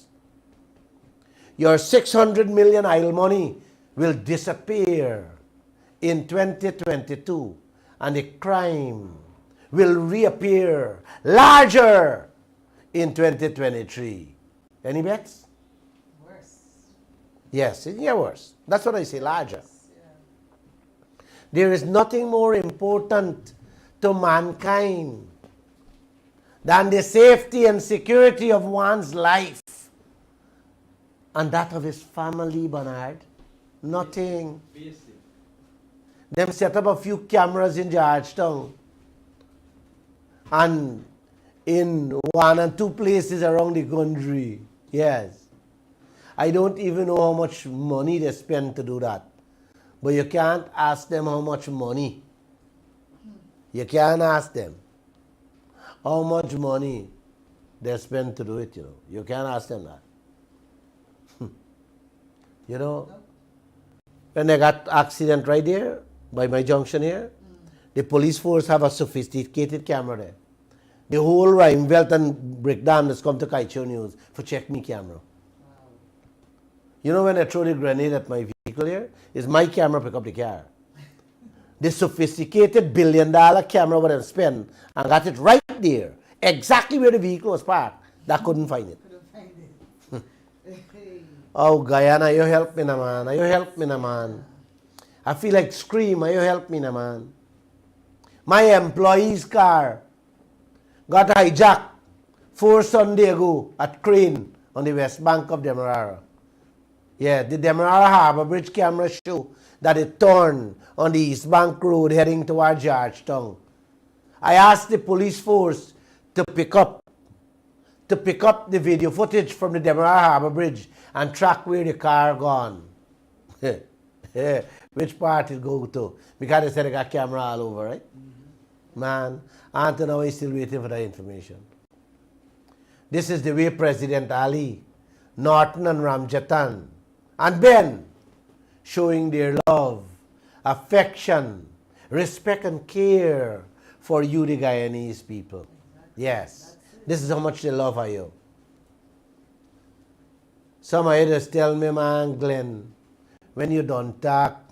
Your 600 million oil money will disappear in 2022 and the crime will reappear larger in 2023. Any bets? Worse. Yes, yeah, worse. That's what I say, larger. Yeah. There is nothing more important to mankind than the safety and security of one's life and that of his family, Bernard. Nothing. Basic. Them set up a few cameras in Georgetown and in 1 and 2 places around the country. Yes. I don't even know how much money they spend to do that. But you can't ask them how much money. You can't ask them how much money they spend to do it, You can't ask them that. When they got accident right there, by my junction here, the police force have a sophisticated camera there. The whole rhyme, Welt and Breakdown has come to Kaieteur News for check me camera. When I throw the grenade at my vehicle here, is my camera pick up the car. The sophisticated $1 billion camera would have spent and got it right there, exactly where the vehicle was parked. That couldn't find it. Oh, Guyana, you help me, na man. You help me, na man. I feel like scream. You help me, na man. My employee's car got hijacked 4 Sundays ago at Crane on the west bank of Demerara. Yeah, the Demerara Harbour Bridge camera show that it turned on the East Bank Road heading toward Georgetown. I asked the police force to pick up the video footage from the Demerara Harbour Bridge and track where the car gone. Which part it go to. Because they said they got camera all over, right? Man, until now I'm still waiting for that information. This is the way President Ali, Norton and Ramjatan, and Ben showing their love, affection, respect and care for you, the Guyanese people. Yes, this is how much they love you. Some of you just tell me, man, Glenn, when you don't talk,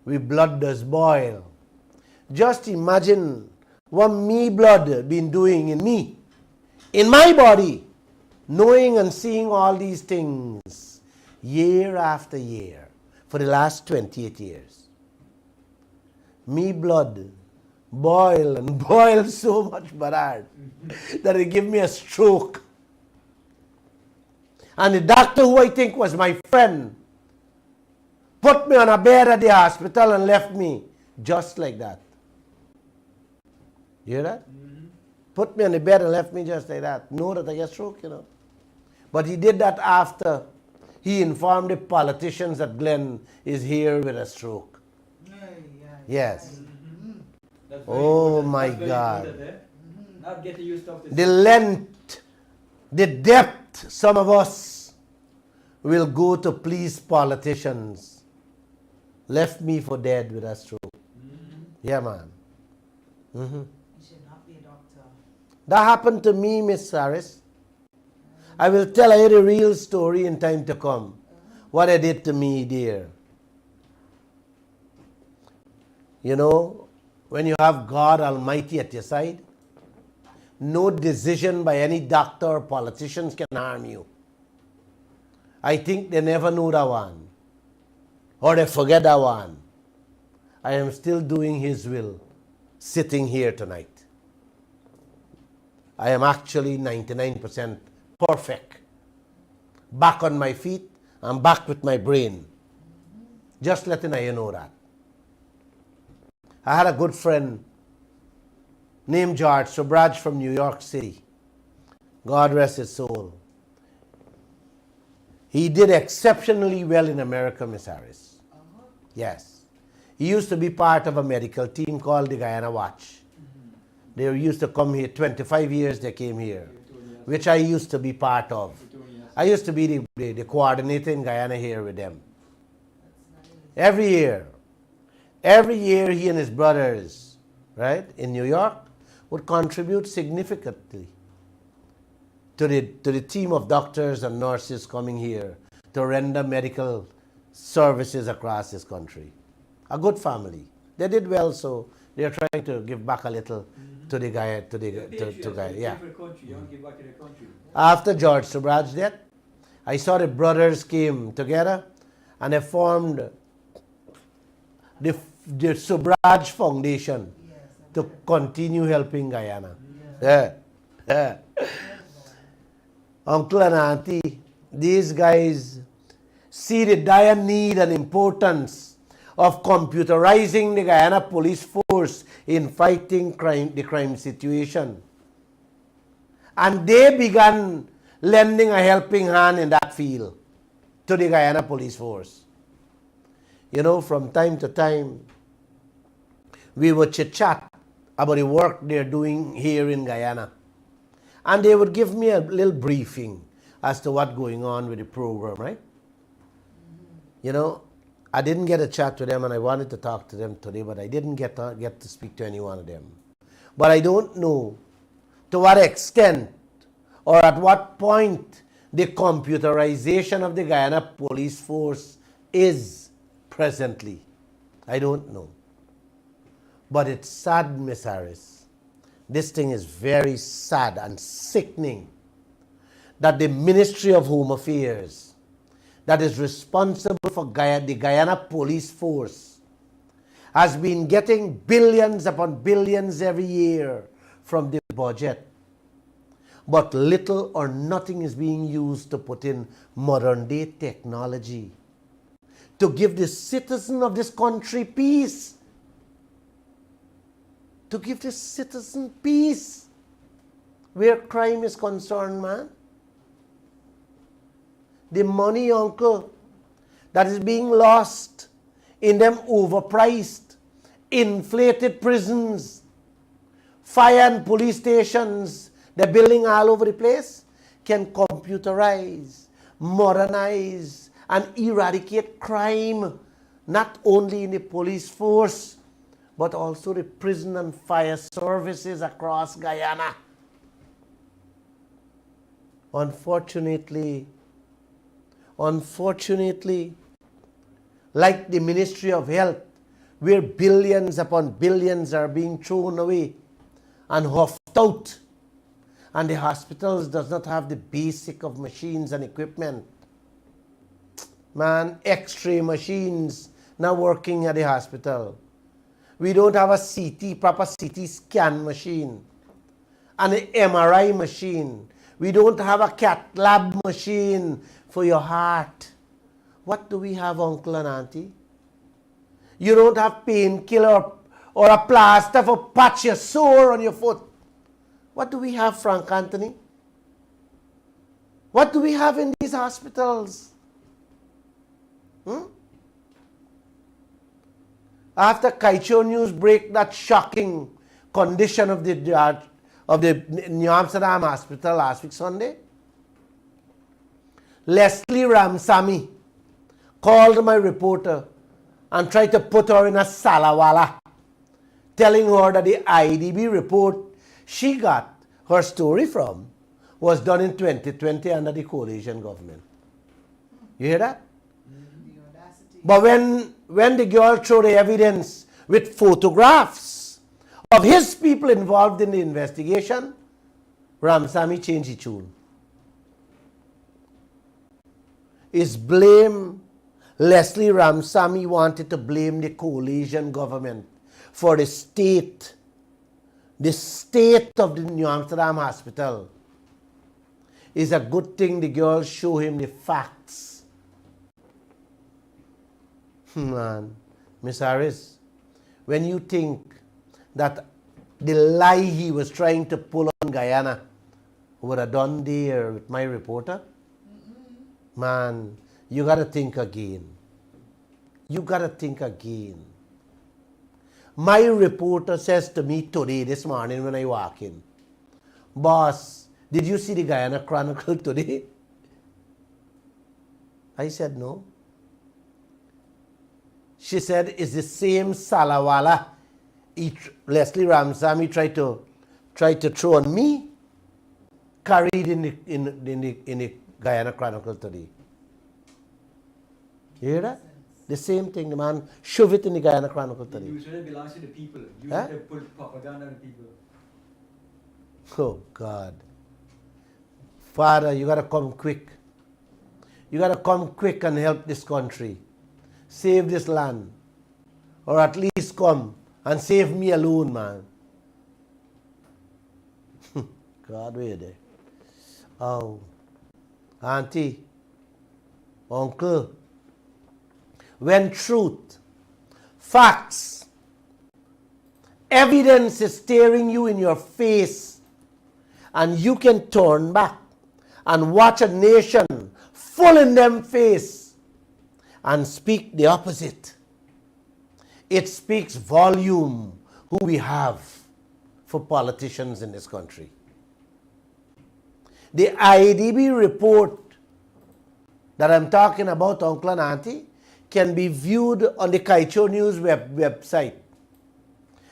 we blood does boil. Just imagine what me blood been doing in me, in my body, knowing and seeing all these things year after year for the last 28 years. me blood boil and boil so much bad that it give me a stroke. And the doctor, who I think was my friend, put me on a bed at the hospital and left me just like that. You hear that? Put me on the bed and left me just like that. Know that I get stroke, you know. But he did that after he informed the politicians that Glenn is here with a stroke. Yes. That's very Oh important. my That's very God. important, eh? Not getting used to this. The length, the depth some of us will go to please politicians left me for dead with a stroke. Yeah, man. You should not be a doctor. That happened to me, Miss Harris. I will tell you the real story in time to come. What it did to me, dear. You know, when you have God Almighty at your side, no decision by any doctor or politicians can harm you. I think they never know that one. Or they forget that one. I am still doing His will, sitting here tonight. I am actually 99% perfect. Back on my feet and back with my brain. Just letting you know that. I had a good friend named George Subraj from New York City. God rest his soul. He did exceptionally well in America, Miss Harris. Yes. He used to be part of a medical team called the Guyana Watch. They used to come here, 25 years they came here, which I used to be part of. I used to be the coordinator in Guyana here with them. Every year, he and his brothers, right, in New York, would contribute significantly to the team of doctors and nurses coming here to render medical services across this country. A good family. They did well, so they're trying to give back a little to the guy, yeah. After George Subraj's death, I saw the brothers came together and they formed the Subraj Foundation to continue helping Guyana. Yeah. Uncle and auntie, these guys see the dire need and importance of computerizing the Guyana police force in fighting the crime situation. And they began lending a helping hand in that field to the Guyana police force. You know, from time to time, we would chit-chat about the work they're doing here in Guyana. And they would give me a little briefing as to what's going on with the program, right? You know, I didn't get a chat with them and I wanted to talk to them today, but I didn't get to speak to any one of them. But I don't know to what extent or at what point the computerization of the Guyana police force is presently. I don't know. But it's sad, Miss Harris. This thing is very sad and sickening that the Ministry of Home Affairs that is responsible for the Guyana police force has been getting billions upon billions every year from the budget. But little or nothing is being used to put in modern day technology to give the citizen of this country peace. To give the citizen peace where crime is concerned, man. The money, uncle, that is being lost in them overpriced, inflated prisons, fire and police stations, they're building all over the place, can computerize, modernize, and eradicate crime, not only in the police force, but also the prison and fire services across Guyana. Unfortunately, like the Ministry of Health, where billions upon billions are being thrown away and huffed out, and the hospitals does not have the basic of machines and equipment. Man, X-ray machines now working at the hospital. We don't have a proper CT scan machine and an MRI machine. We don't have a cath lab machine for your heart. What do we have, uncle and auntie? You don't have painkiller or a plaster for patch your sore on your foot. What do we have, Frank Anthony? What do we have in these hospitals? After Kaieteur news break that shocking condition of the New Amsterdam hospital last week Sunday, Leslie Ramsamy called my reporter and tried to put her in a salawala, telling her that the IDB report she got her story from was done in 2020 under the coalition government. You hear that? But when the girl threw the evidence with photographs of his people involved in the investigation, Ramsamy changed his tune. Is blame Leslie Ramsamy wanted to blame the coalition government for the state of the New Amsterdam hospital. It's a good thing the girl show him the facts. Man, Miss Harris, when you think that the lie he was trying to pull on Guyana would have done there with my reporter, man, you got to think again. You got to think again. My reporter says to me today, this morning when I walk in, boss, did you see the Guyana Chronicle today? I said no. She said, it's the same salawala Leslie Ramsamy tried to throw on me, carried in the Guyana Chronicle today. You hear that? The same thing, the man shove it in the Guyana Chronicle today. Usually it belongs to the people. Usually they put propaganda on the people. Oh, God. Father, you got to come quick. You got to come quick and help this country. Save this land. Or at least come and save me alone, man. God, where there? Oh, auntie, uncle, when truth, facts, evidence is staring you in your face and you can turn back and watch a nation full in them face and speak the opposite, it speaks volume who we have for politicians in this country. The IDB report that I'm talking about, Uncle and Auntie, can be viewed on the Kaieteur News website.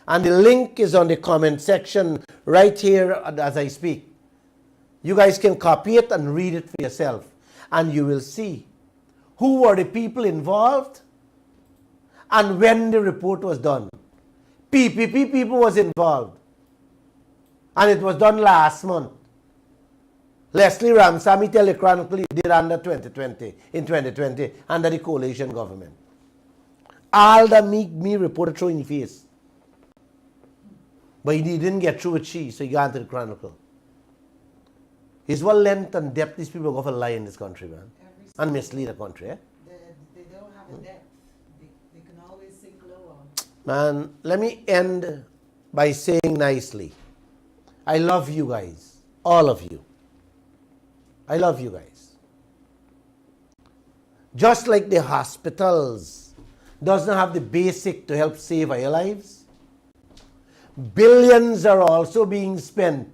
And the link is on the comment section right here as I speak. You guys can copy it and read it for yourself. And you will see who were the people involved and when the report was done. PPP people was involved. And it was done last month. Leslie Ramsamy tell the Chronicle he did in 2020, under the coalition government. All that me reported through in the face. But he didn't get through with she, so he got into the Chronicle. It's what length and depth these people go for lie in this country, man. And mislead the country, eh? They don't have a depth. They can always sink lower. Man, let me end by saying nicely, I love you guys, all of you. I love you guys. Just like the hospitals doesn't have the basic to help save our lives, billions are also being spent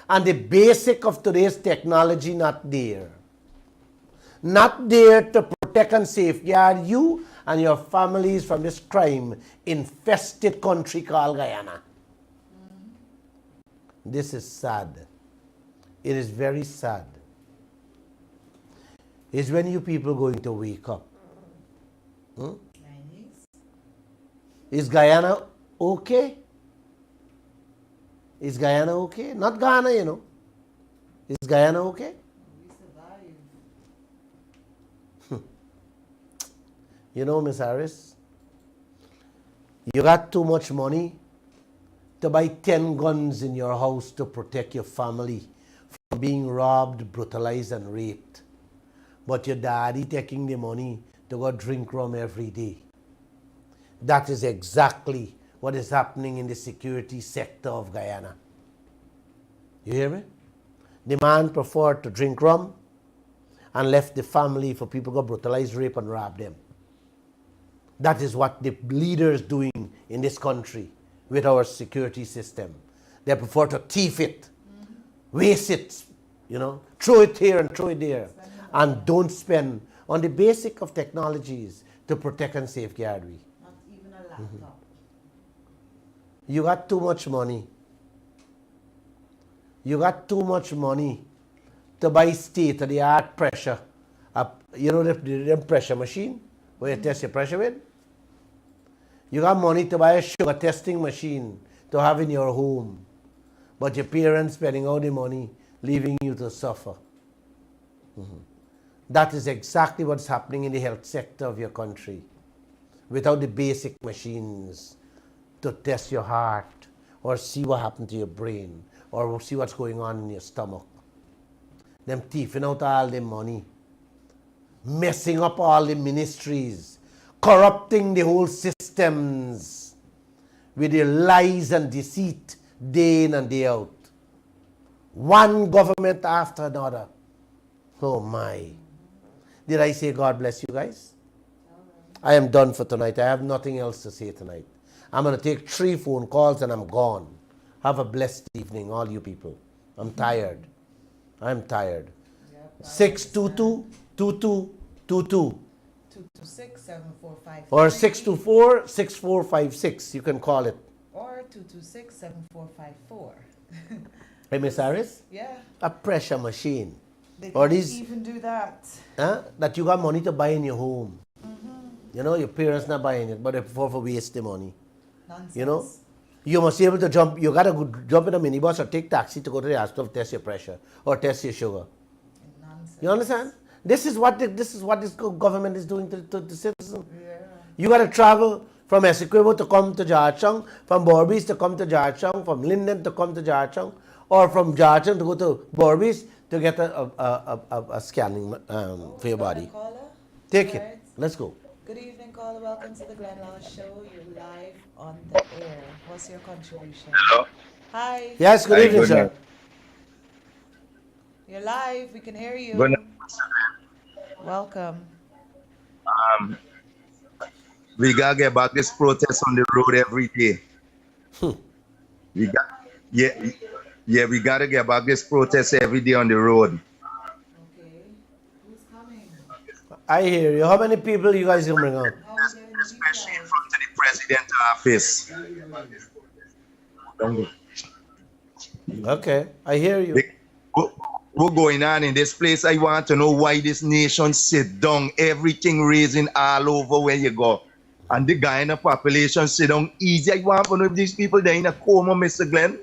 and the basic of today's technology not there. Not there to protect and safeguard you and your families from this crime-infested country called Guyana. This is sad. It is very sad. It's when you people going to wake up. Is Guyana okay? Is Guyana okay? Not Ghana, you know. Is Guyana okay? We survive. You know, Miss Harris, You got too much money to buy 10 guns in your house to protect your family from being robbed, brutalized, and raped. But your daddy taking the money to go drink rum every day. That is exactly what is happening in the security sector of Guyana. You hear me? The man preferred to drink rum and left the family for people to brutalize, rape, and rob them. That is what the leaders doing in this country with our security system. They prefer to thief it, waste it, throw it here and throw it there, and don't spend on the basic of technologies to protect and safeguard we. Not even a laptop. You got too much money. You got too much money to buy state-of-the-art pressure. The pressure machine where you test your pressure with? You got money to buy a sugar testing machine to have in your home. But your parents spending all the money, leaving you to suffer. That is exactly what's happening in the health sector of your country. Without the basic machines to test your heart or see what happened to your brain or see what's going on in your stomach. Them thieving out all the money, messing up all the ministries, corrupting the whole systems with their lies and deceit day in and day out. One government after another. Oh my. Did I say God bless you guys? I am done for tonight. I have nothing else to say tonight. I'm going to take 3 phone calls and I'm gone. Have a blessed evening, all you people. I'm tired. I'm tired. 622-2222. 226-7453. Or 624-6456. You can call it. Or 226-7454. Hey, Miss Harris? Yeah. A pressure machine. They Or can't these even do that. that you got money to buy in your home. Your parents not buying it, but they prefer to waste the money. Nonsense. You must be able to jump. You got to jump in a minibus or take taxi to go to the hospital to test your pressure or test your sugar. Nonsense. You understand? This is what this government is doing to the citizen. Yeah. You got to travel from Essequibo to come to Jarchung, from Borbis to come to Jarchung, from Linden to come to Jarchung, or from Jarchung to go to Borbis to get a scanning for your body. Caller? Take Right. it. Let's go. Good evening, caller. Welcome to the Glenn Lall Show. You're live on the air. What's your contribution? Hello. Hi. Yes, good Hi, evening, good sir. night. You're live. We can hear you. Good night. Welcome. We gotta get back this protest on the road every day. We gotta get back this protest every day on the road. Okay. Who's coming? I hear you. How many people you guys gonna bring out? How are you getting Especially in the front of the president's office. Okay, I hear you. What's going on in this place? I want to know why this nation sit down, everything raising all over where you go. And the Guyana population sit down easy. I want to know if these people they're in a coma, Mr. Glenn.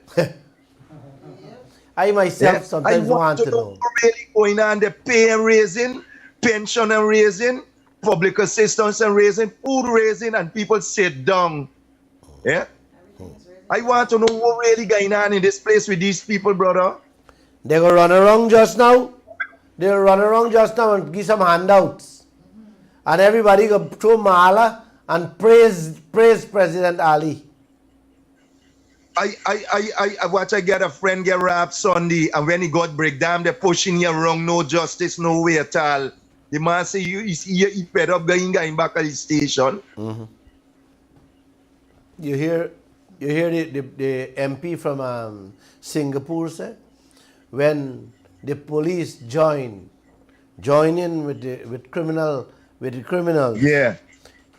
I myself I sometimes want to know. what's really going on. The pay raising, pension and raising, public assistance and raising, food raising, and people sit down. Yeah? I want to know what really going on in this place with these people, brother. They go run around just now. They'll run around just now and give some handouts. And everybody go throw mala and praise President Ali. I watch. I get a friend get robbed Sunday, and when he got break down, they're pushing you around, no justice, no way at all. The man say he fed up going back at the station. You hear the MP from Singapore say, when the police join in with the criminals. Yeah.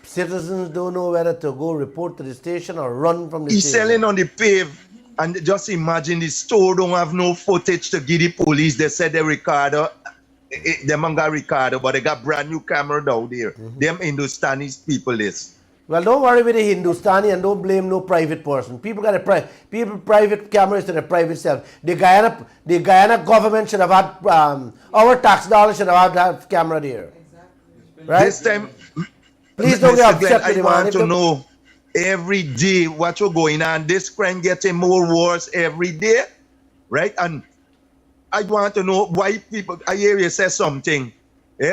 Citizens don't know whether to go report to the station or run from the He's station. selling on the pave, and just imagine the store don't have no footage to give the police. They said they Ricardo, them ain't got Ricardo, but they got brand new camera down there. Them Hindustani people is. Well, don't worry with the Hindustani and don't blame no private person. People got private cameras to their private self. The Guyana government should have had our tax dollars should have had camera there. Exactly. Right? This time, Please don't get Mr. Glenn, upset with I the want man. to know every day what you're going on. This crime getting more worse every day, right? And I want to know why people. I hear you say something.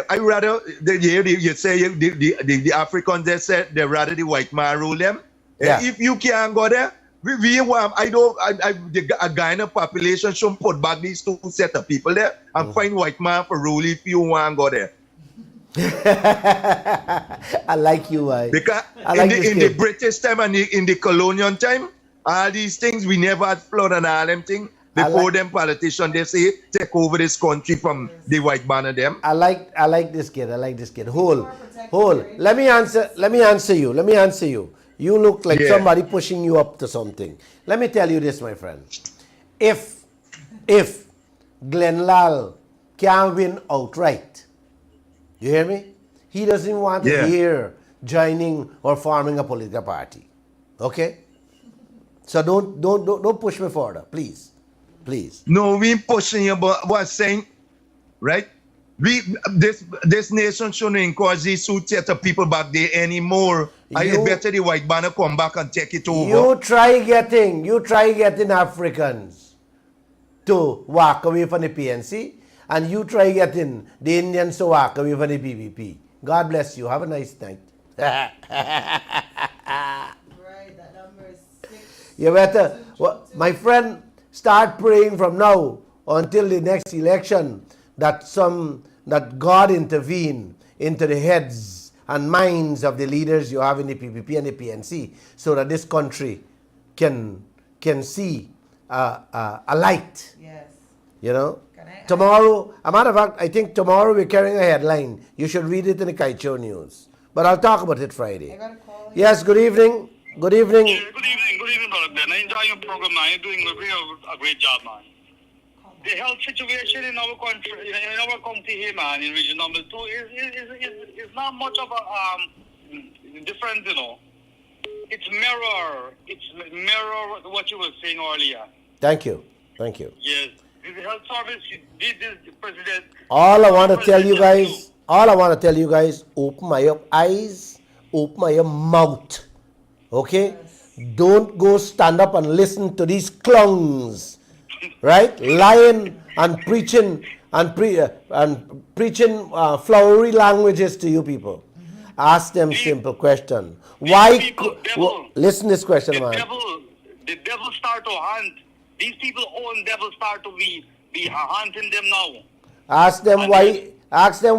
I rather you say the Africans they said they rather the white man rule them. Yeah. If you can't go there, we want. A Guyana population should put back these two set of people there and find white man for rule if you want to go there. I like you, Because I like in the British time and in the colonial time, all these things we never had flood and all them things. Before them politicians they say take over this country from the white man and them. I like this kid. I like this kid. Hold. Let me answer you. You look like somebody pushing you up to something. Let me tell you this, my friend. If Glenn Lall can win outright, you hear me? He doesn't want to hear joining or forming a political party. Okay? So don't push me further, please. Please. No, we ain't pushing you, but what saying, right? This nation shouldn't encourage these two set of people back there anymore. I better the white banner come back and take it over. You try getting Africans to walk away from the PNC, and you try getting the Indians to walk away from the PPP. God bless you. Have a nice night. Right, that number is 6. You better, my friend, start praying from now until the next election that God intervene into the heads and minds of the leaders you have in the PPP and the PNC, so that this country can see a light. Yes. You know, tomorrow, a matter of fact, I think tomorrow we're carrying a headline. You should read it in the Kaieteur news. But I'll talk about it Friday. I got a call. Yes, good evening. Good evening. Yeah, good evening, brother Ben. I enjoy your program, man. You're doing a great job, man. The health situation in our country, in our county here, man, in region number 2, is not much of a difference, you know. It's mirror what you were saying earlier. Thank you. Yes. The health service, the president. All I want to tell you guys, open my eyes, open my mouth. Okay? Don't go stand up and listen to these clowns, right? Lying and preaching flowery languages to you people. Ask them simple question. Why? Listen to this question, man. The devil start to hunt. These people own devil start to be hunting them now. Ask them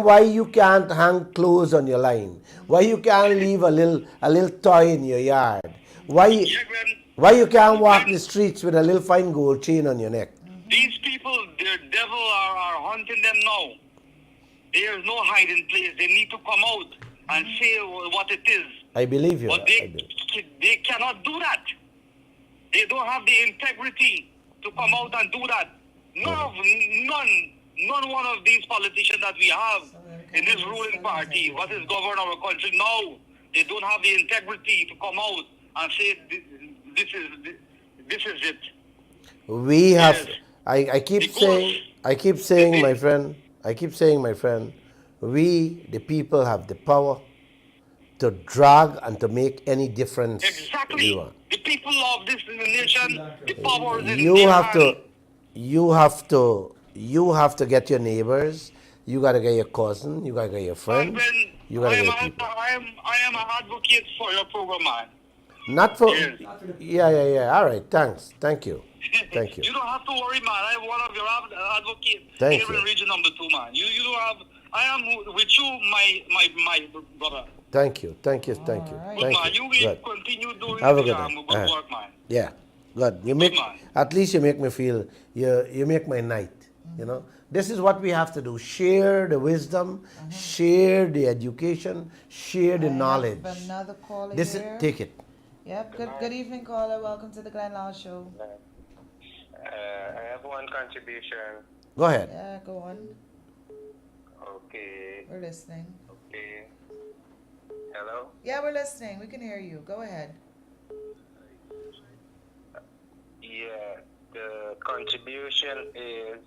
why you can't hang clothes on your line. Why you can't leave a little toy in your yard. Why you can't walk the streets with a little fine gold chain on your neck. These people, their devil are hunting them now. There is no hiding place. They need to come out and say what it is. I believe you. But they cannot do that. They don't have the integrity to come out and do that. None one of these politicians that we have in this ruling party, what is governing our country now, they don't have the integrity to come out and say this is it. We have. I keep saying, my friend. We, the people, have the power to drag and to make any difference. Exactly. We want. The people of this nation, the power is in You their have hand. you have to get your neighbors. You gotta get your cousin. You gotta get your friends. You gotta get people. I am an advocate for your program, man. Not for. Yes. Yeah. All right. Thanks. Thank you. Thank you. You don't have to worry, man. I am one of your advocates Thank here you. in region number 2, man. You don't have. I am with you, my brother. Thank you. Good, man. You will Good. continue doing Have a the good day. good work, man. Yeah. Good. man. At least you make me feel. You make my night. You know. This is what we have to do. Share the wisdom. Share the education. Share the knowledge. Another caller This here. take it. Yep. Good evening, caller. Welcome to the Glenn Lall Show. I have one contribution. Go ahead. Yeah, go on. Okay. We're listening. Okay. Hello? Yeah, we're listening. We can hear you. Go ahead. Yeah, the contribution is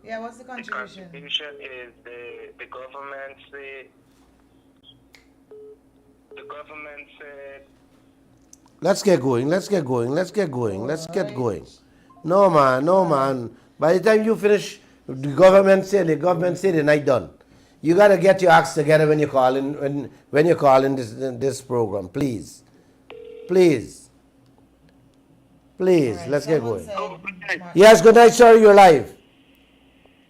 Yeah, what's the the contribution? contribution is the government say government said. Let's get going. Let's get going. Let's get going. Let's get going. No man, no man. By the time you finish, the government say the night done. You gotta get your acts together when you call in when you call in this program. Please. Please. Please. All right, Let's get someone going. said- Yes, good night, sir. You're live.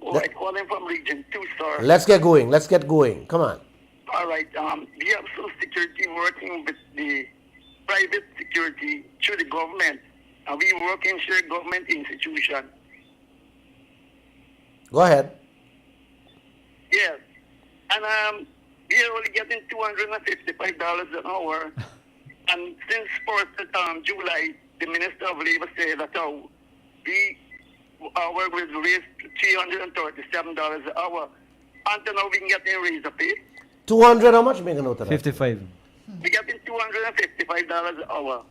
Oh, I calling from Region 2, sir. Let's get going. Let's get going. Come on. All right. We have some security working with the private security through the government, and we work in shared government institution. Go ahead. Yes. And we are only getting $255 an hour. And since 1st July, the Minister of Labor said that our will raise to $337 an hour. Until now, we can get a raise of pay. 200, how much? Make a note of that. 55. We're getting $255 an hour.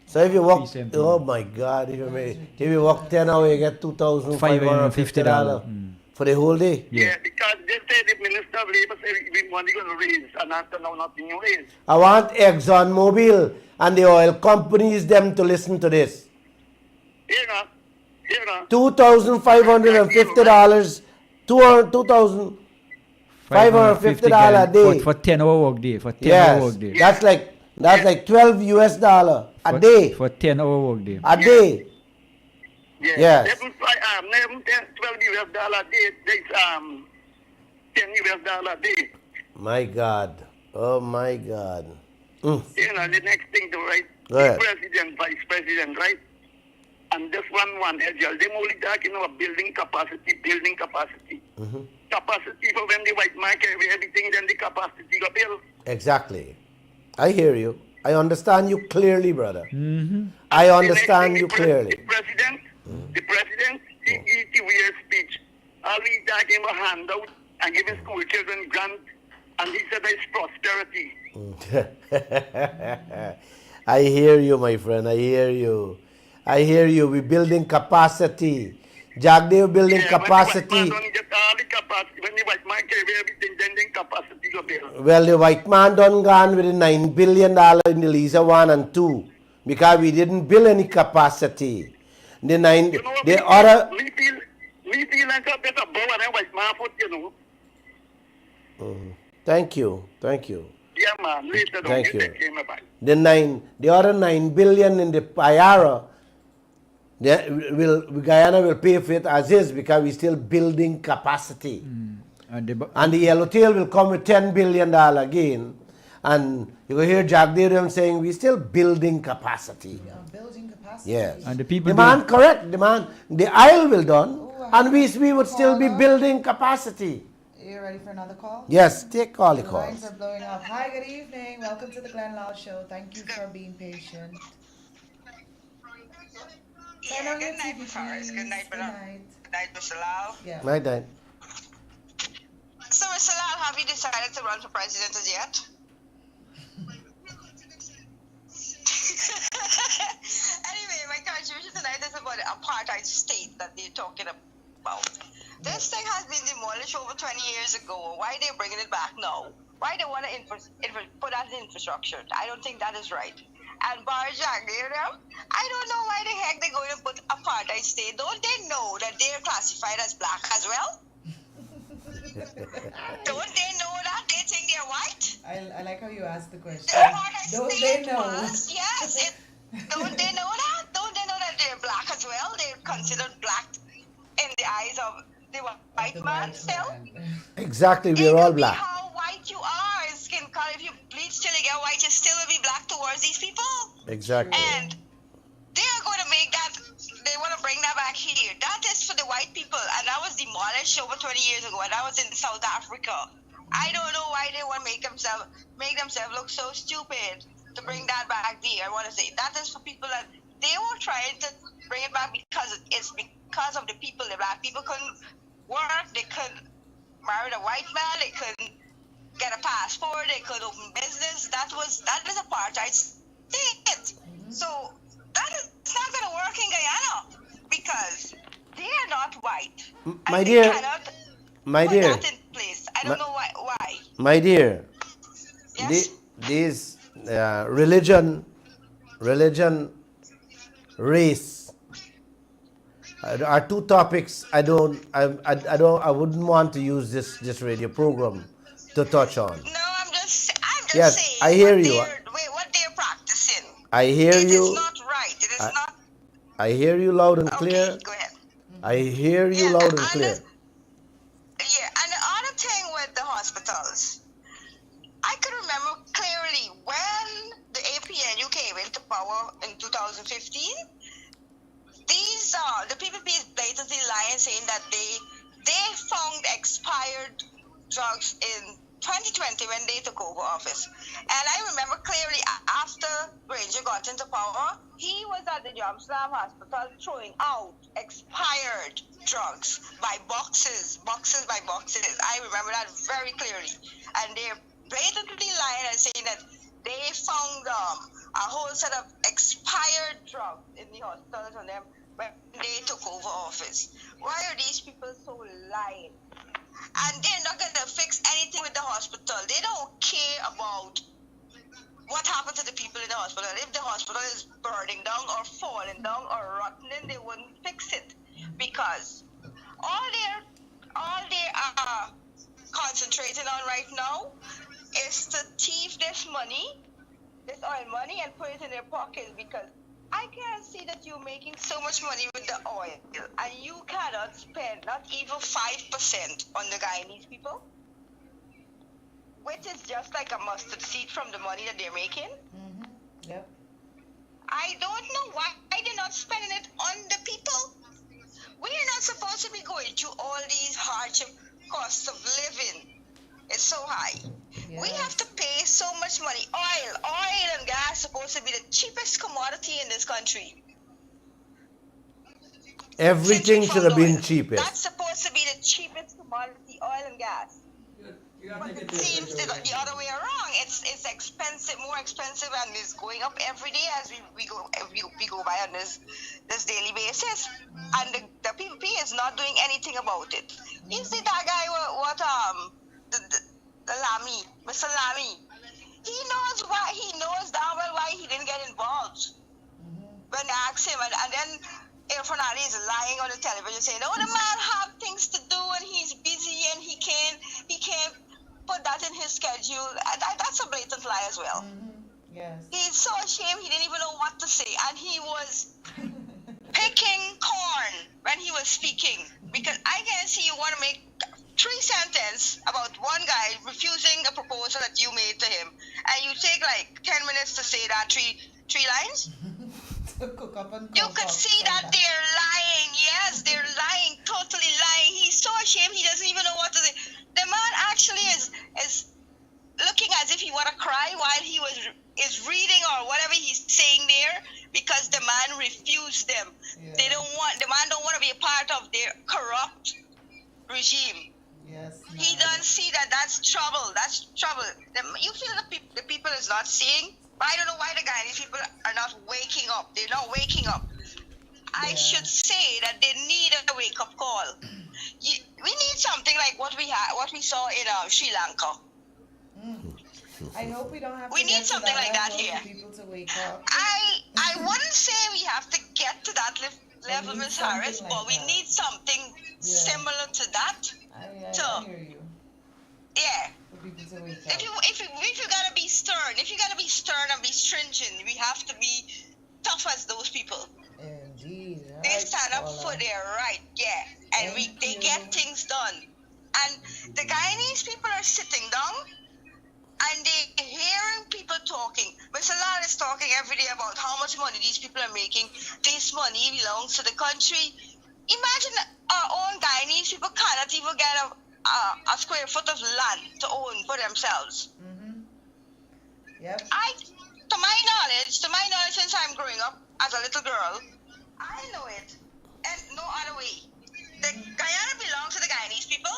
So if you walk, 370. oh my God, if you walk 10 hours, you get $2,550 for the whole day. Yeah, because they say the Minister of Labor said we want to raise, and until now, nothing raised. I want ExxonMobil and the oil companies them to listen to this. You know. $2,550, $2,550 a day. For 10-hour work day. For 10-hour Yes, work day. that's like $12 US a day. For 10-hour work day. A day. Yeah. Yes. 12 US dollar a day. That's $10 US dollar a day. My God. Oh my God. You know, the next thing to write, Go ahead. President, Vice President, right? And this one agile. They're only talking about building capacity. Capacity for when the white man carry everything, then the capacity go build. Exactly. I hear you. I understand you clearly, brother. Mm-hmm. I understand you clearly. The president, he weird speech. All he talking about handout and giving school children grant, and he said it's prosperity. I hear you, my friend. I hear you. We're building capacity. Jagdeo building capacity. When the white man carry everything, then capacity go build. Well, the white man done gone with the $9 billion in the Lisa 1 and 2 because we didn't build any capacity. The other. We feel like a better bow than white man foot, you know. Thank you. Yeah, man. Later on, Thank you. take him back. The other $9 billion in the IRA, Guyana will pay for it as is because we're still building capacity. And the Yellowtail will come with $10 billion again. And you will hear Jagdeo saying we're still building capacity. Building capacity. Yes. And the people Demand correct. Demand. The aisle will done. And we would still be building capacity. Are you ready for another call? Yes, take all the The calls. lines are blowing up. Hi, good evening. Welcome to the Glenn Lall Show. Thank you for being patient. Turn on your good night, TV, Forrest. Good please. night, Good brother. night. Good night, Mr. Lall. Yeah. Night. So, Mr. Lall, have you decided to run for president as yet? Anyway, my contribution tonight is about the apartheid state that they're talking about. This thing has been demolished over 20 years ago. Why are they bringing it back now? Why they want to put that in infrastructure? I don't think that is right. And Bar Jagdeo, I don't know why the heck they're going to put apartheid state. Don't they know that they're classified as black as well? Don't they know that? They think they're white? I like how you asked the question. The apartheid Don't state they know? was, yes. Don't they know that? Don't they know that they're black as well? They're considered black in the eyes of the white The man white still? man. Exactly, It we're all could be black. how white you are in skin color. If you bleach till you get white, you still will be black towards these people. Exactly. And they are going to make that, they want to bring that back here. That is for the white people. And that was demolished over 20 years ago. And that was in South Africa. I don't know why they want to make themselves look so stupid to bring that back there. I want to say that is for people that they were trying to bring it back because it's because of the people. The black people couldn't work. They couldn't marry a white man. They couldn't get a passport. They couldn't open business. That is apartheid state. So that is not going to work in Guyana because they are not white. My And they dear, cannot my put dear, that in place. I don't know why. my dear, Yes? religion, race are two topics I wouldn't want to use this radio program to touch on. No, I'm just Yes, saying I hear you. what they're practicing. I hear It you. is not right. It is not. I hear you loud and clear. Okay, go ahead. I hear you Yeah, loud and and clear. And the other thing with the hospitals, I can remember clearly when the APNU came into power in 2015. The PPP is blatantly lying, saying that they found expired drugs in 2020 when they took over office. And I remember clearly after Granger got into power, he was at the Jam Slam Hospital throwing out expired drugs by boxes by boxes. I remember that very clearly. And they're blatantly lying and saying that they found a whole set of expired drugs in the hospitals on them when they took over office. Why are these people so lying? And they're not going to fix anything with the hospital. They don't care about what happened to the people in the hospital. If the hospital is burning down or falling down or rotting, they wouldn't fix it. Because all they're concentrating on right now is to thief this money, this oil money, and put it in their pockets. Because I can't see that you're making so much money with the oil and you cannot spend not even 5% on the Guyanese people, which is just like a mustard seed from the money that they're making. Mm-hmm. Yep. I don't know why they're not spending it on the people. We are not supposed to be going through all these hardship costs of living. It's so high. Yes. We have to pay so much money. Oil and gas is supposed to be the cheapest commodity in this country. Everything should have been cheapest. That's supposed to be the cheapest commodity, oil and gas. But it seems the other way around. It's expensive, more expensive, and it's going up every day as we go by on this daily basis. And the PPP is not doing anything about it. You see that guy, the Lamy, Mr. Lamy, he knows damn well why he didn't get involved. When they asked him, and then Irfan Ali is lying on the television saying, "Oh, the man have things to do and he's busy and he can't put that in his schedule." That's a blatant lie as well. Yes. He's so ashamed he didn't even know what to say, and he was picking corn when he was speaking. Because I can see you want to make 3 sentences about one guy refusing a proposal that you made to him, and you take like 10 minutes to say that three lines. Cook up and You could see that they're lying. Yes, they're lying, totally lying. He's so ashamed he doesn't even know what to say. The man actually is looking as if he want to cry while he is reading or whatever he's saying there, because the man refused them. Yeah. The man don't want to be a part of their corrupt regime. Yes. He doesn't see that that's trouble. That's trouble. You feel the people is not seeing. But I don't know why the Guyanese people are not waking up. They're not waking up. I should say that they need a wake-up call. We need something like what we saw in Sri Lanka. I hope we don't have We to need get to something that like that level here. for people to wake up. I wouldn't say we have to get to that level, need Ms. something Harris, like but we that. need something similar to that. I hear you. Yeah. For people to wake up. If you gotta be stern, and be stringent, we have to be tough as those people. Indeed. They Right, stand up Paula. for their right, and they get things done. And the Guyanese people are sitting down and they're hearing people talking. Mr. Lall is talking every day about how much money these people are making. This money belongs to the country. Imagine our own Guyanese people cannot even get a square foot of land to own for themselves. Yep. To my knowledge, since I'm growing up as a little girl, I know it, and no other way. The Guyana belongs to the Guyanese people.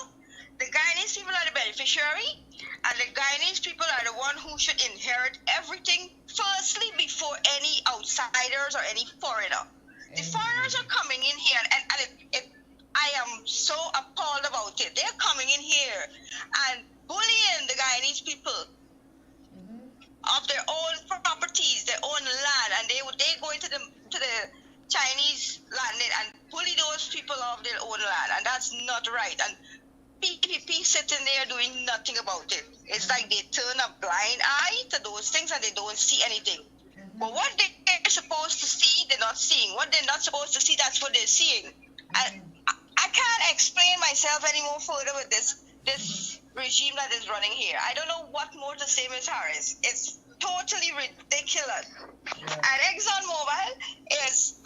The Guyanese people are the beneficiary, and the Guyanese people are the one who should inherit everything firstly before any outsiders or any foreigner. The foreigners are coming in here, and I am so appalled about it. They're coming in here and bullying the Guyanese people of their own own land, and they go into the Chinese land and bully those people off their own land, and that's not right. And PPP sitting there doing nothing about it. It's like they turn a blind eye to those things and they don't see anything. But what they're supposed to see, they're not seeing. What they're not supposed to see, that's what they're seeing. And I can't explain myself any more further with this regime that is running here. I don't know what more to say, Ms. Harris. It's totally ridiculous. And ExxonMobil is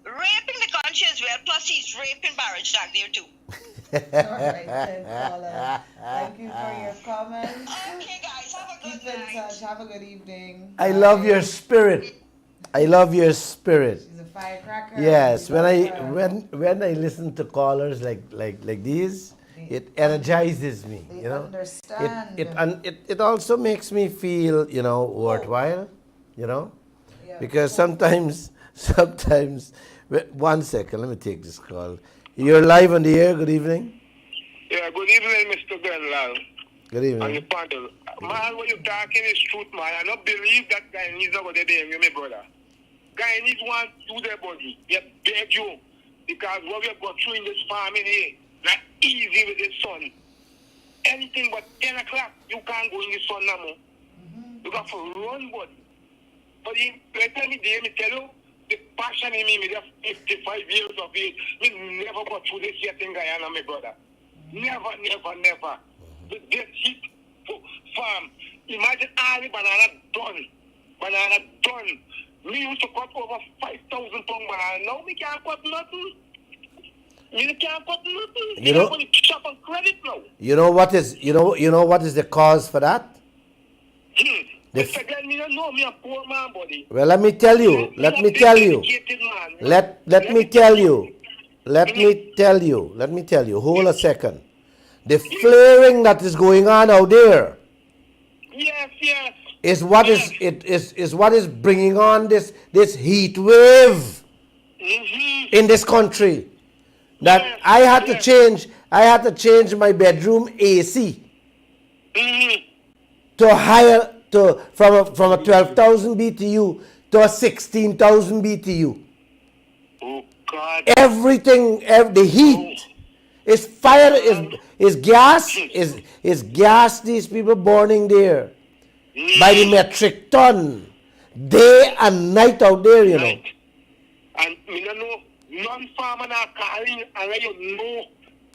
raping the country as well, plus he's raping Barrage Jagdeo too. All right, then, Paula. Thank you for your comments. Okay, guys, have a good Keep in night. touch. Have a good evening. I love your spirit. I love your spirit. She's a firecracker. Yes, We when love her. when I listen to callers like these, it energizes me. They You know, understand. it also makes me feel, you know, worthwhile. You know, Yeah. because sometimes 1 second, let me take this call. You're live on the air. Good evening. Yeah, good evening, Mr. Lall. Good And the evening. panel. Man, what you're talking is truth, man. I don't believe that Guyanese are what they're doing, my brother. Guyanese want to do their body. They beg you. Because what we have got through in this farming here, not easy with the sun. Anything but 10 o'clock, you can't go in the sun no more. You got to run body. But like tell me, me tell you, the passion in me just 55 years of age, me never got through this yet in Guyana, my brother. Never. This heat farm. Imagine all the banana done. Me used to cut over 5,000 pound banana. Now me can't cut nothing. Me can't cut nothing. You know- I'm going to chop on credit now. You know what is the cause for that? The Mr. Glenn, me don't know me a poor man, buddy. Well, let me tell you. Let me tell you. Let me tell you. Let me tell you. Hold a second. The flaring that is going on out there Yes. is what is what is bringing on this heat wave in this country. That Yes, I had to yes. change my bedroom AC to higher from a 12,000 BTU to a 16,000 BTU. Oh, God. Everything, the heat is fire, is gas, is gas. These people burning there by the metric ton, day and night out there. You know. Right. And me don't know, non-farmer now calling and let you know.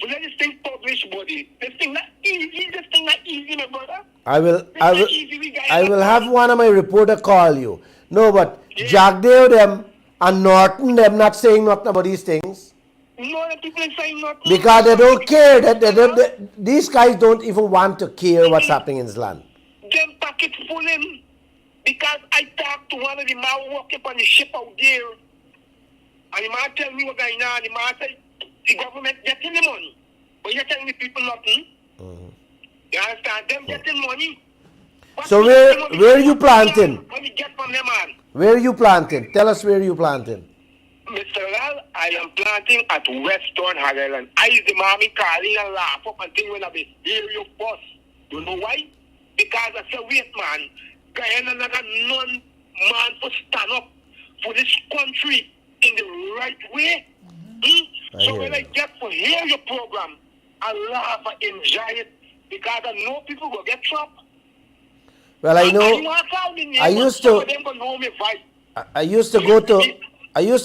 But let this thing publish, buddy. This thing not easy, my brother. I will have one of my reporter call you. No, but Jagdeo them and Norton them not saying nothing about these things No, the people ain't saying nothing. because they don't care. These guys don't even want to care what's happening in this land. Them pocket full in. Because I talked to one of the man working on the ship out there. And the man tell me what's going on. The man say, the government getting the money. But you're telling the people nothing. You understand? Them getting money. So where are you planting? What we get from them, man. Where are you planting? Tell us where you planting. Mr. Lall, I am planting at Western Highland. I is the mommy calling and laugh up and think when I be hear your boss. You know why? Because I say, wait, man, Guyana another non-man to stand up for this country in the right way. So hear when I you. get to hear your program, I laugh and enjoy it because I know people will get trapped. Well, I know. I used to- Them go know me vibe. I used to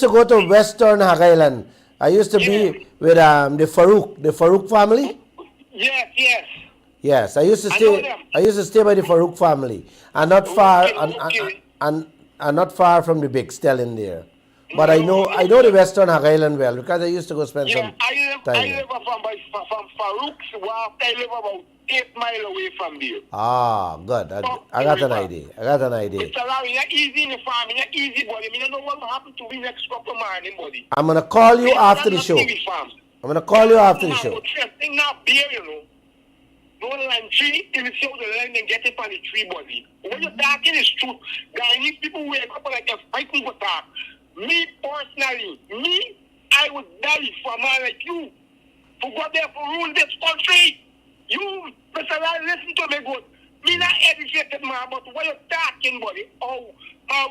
go to Western Highland. I used to be with the Farouk family. Yes. Yes, I used to I know stay. them. I used to stay by the Farouk family, and not far, Okay. and not far from the big Stelling there. But I know the Western Highland well because I used to go spend Yeah, some I time. live from Farouk's Wharf. I live about 8 miles away from there. Ah, good. I got an idea. Mr. Larry, you're easy in the farm, you're easy, buddy. I don't know what will happen to me next couple of morning, buddy. I'm gonna call you after the show. I'm gonna call you after the show. Thing now beer, you know. Don't land tree, if you see how the land and get it on the tree, buddy. When you're talking is true. Guyanese people wake up like they're fighting for talk. Me personally, I would die for a man like you to go there for rule this country. You, Mr. Lall, listen to me good. Me not educated man, but what you're talking, buddy, how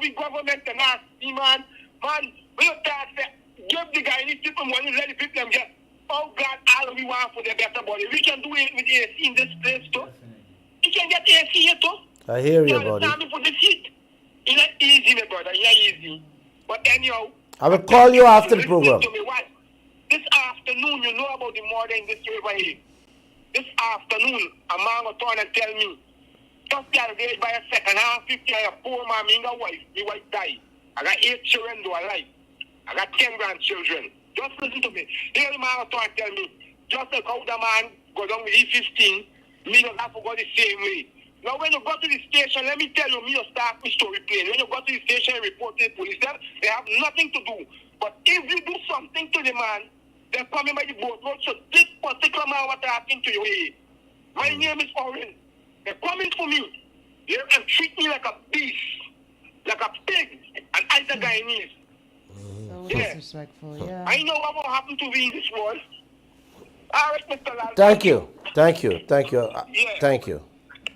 We government and us, man. Man, we don't talk, give the guy these people money, let the people get. Oh God, all we want for the better body. We can do it with AC in this place too. We can get AC here too. I hear you, buddy. Understand me for this heat. It's not easy, my brother. It's not easy. But anyhow, I will call you after the listen program. to me. What? This afternoon, you know about the murder in this river here. This afternoon, a man will turn and tell me, just the other day by a second half, 50, I have a poor man, my wife, my wife died. I got 8 children though alive. I got 10 grandchildren. Just listen to me. Here the man will turn and tell me, just like how the man go down with E15, me don't have to go the same way. Now when you go to the station, let me tell you, me will start my story plain. When you go to the station and report to the police, they have nothing to do. But if you do something to the man, they're coming by the boat road. So this particular man what happened to you here. My name is Oren. They're coming for me. They and treat me like a beast, like a pig, and I the Guyanese. So Yeah. disrespectful, yeah. I know what will happen to me in this world. All right, Mr. Lall. Thank you. Thank you. Thank you. Yeah. Thank you.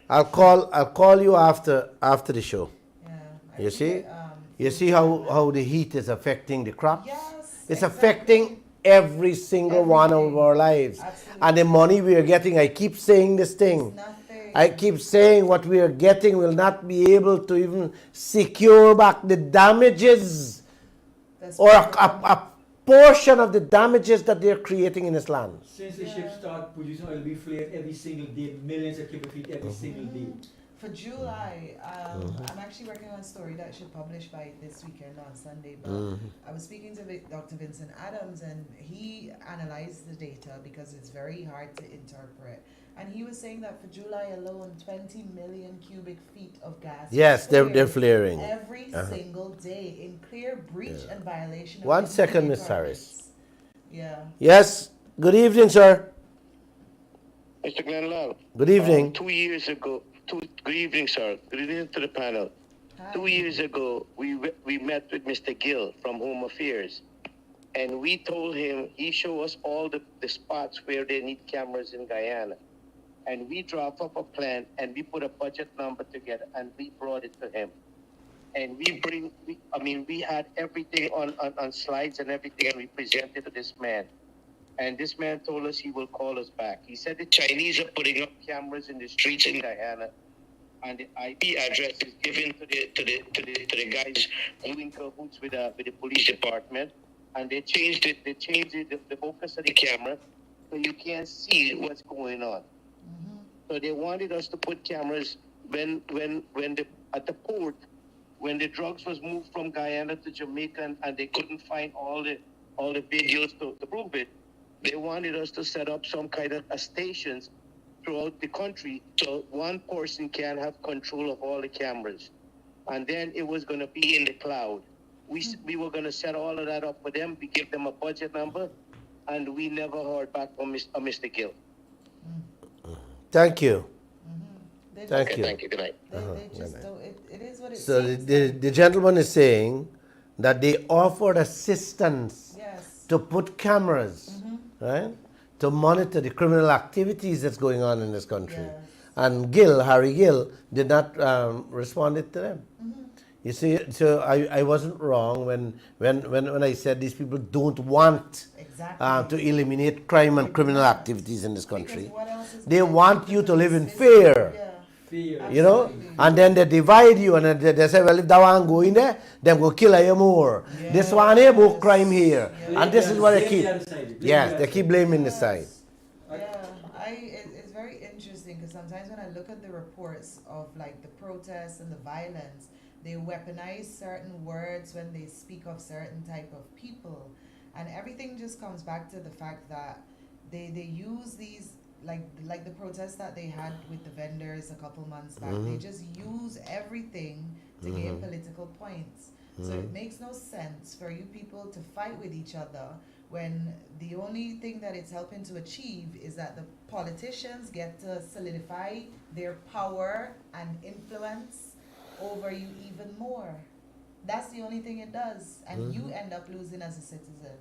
I'll call you after the show. Yeah. I You think see? that, You see how the heat is affecting the crops? Yes, It's exactly. affecting every single one of Everything. our lives. Absolutely. And the money we are getting, I keep saying this thing. nothing. I keep saying what we are getting will not be able to even secure back the damages That's or what- a portion of the damages that they're creating in this land. Since the ships start producing oil, we flare every single day, millions of cubic feet every single day. For July, I'm actually working on a story that should publish by this weekend on Sunday. But I was speaking to Dr. Vincent Adams, and he analyzed the data because it's very hard to interpret. And he was saying that for July alone, 20 million cubic feet of gas. Yes, they're flared flaring. every single day in clear breach and violation of 1 second, NPA Ms. Harris. permits. Yeah. Yes, good evening, sir. Mr. Glenn Lall. Good evening. 2 years ago, good evening, sir. Good evening to the panel. Hi. 2 years ago, we met with Mr. Gill from Home Affairs, and we told him he show us all the spots where they need cameras in Guyana. And we draft up a plan, and we put a budget number together, and we brought it to him. And we had everything on slides and everything, and we presented to this man. And this man told us he will call us back. He said the Chinese are putting up cameras in the streets in Guyana, and the IP address is given to the guys who in cahoots with the police department, and they changed it. They changed the focus of the camera so you can't see what's going on. So they wanted us to put cameras at the port when the drugs was moved from Guyana to Jamaica, and they couldn't find all the videos to prove it. They wanted us to set up some kind of stations throughout the country so one person can have control of all the cameras. And then it was going to be in the cloud. We were going to set all of that up for them. We gave them a budget number, and we never heard back from Mr. Gill. Thank you. They Thank just- you. Thank you. Good night. They just don't, it is what it So seems. the gentleman is saying that they offered assistance Yes. to put cameras, right, to monitor the criminal activities that's going on in this country. Yes. And Harry Gill, did not respond to them. You see, so I wasn't wrong when I said these people don't want Exactly. to eliminate crime and criminal activities in this country. Because what else is They going want on you with to live in this fear. Yeah. Fear. You know, and then they divide you, and then they say, well, if that one go in there, them go kill you more. This one here, more crime here, and this is what they keep. Yes, they keep blaming the side. Yeah, it's very interesting because sometimes when I look at the reports of like the protests and the violence, they weaponize certain words when they speak of certain type of people, and everything just comes back to the fact that they use these like the protests that they had with the vendors a couple months back. They just use everything to gain political points. So it makes no sense for you people to fight with each other when the only thing that it's helping to achieve is that the politicians get to solidify their power and influence over you even more. That's the only thing it does. And you end up losing as a citizen.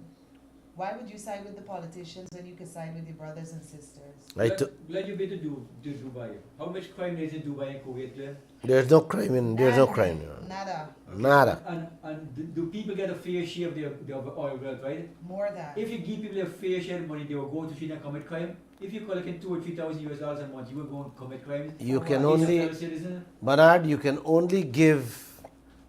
Why would you side with the politicians when you could side with your brothers and sisters? Glad you've been to Dubai. How much crime is in Dubai and Kuwait, Glenn? There's no crime in. There's no crime. Nada. Nada. And do people get a fair share of their oil wealth, right? More than. If you give people a fair share of money, they will go to China and commit crime. If you're collecting $2,000 or $3,000 a month, you will go and commit crime. You can At least a only, fellow citizen. Bernard, you can only give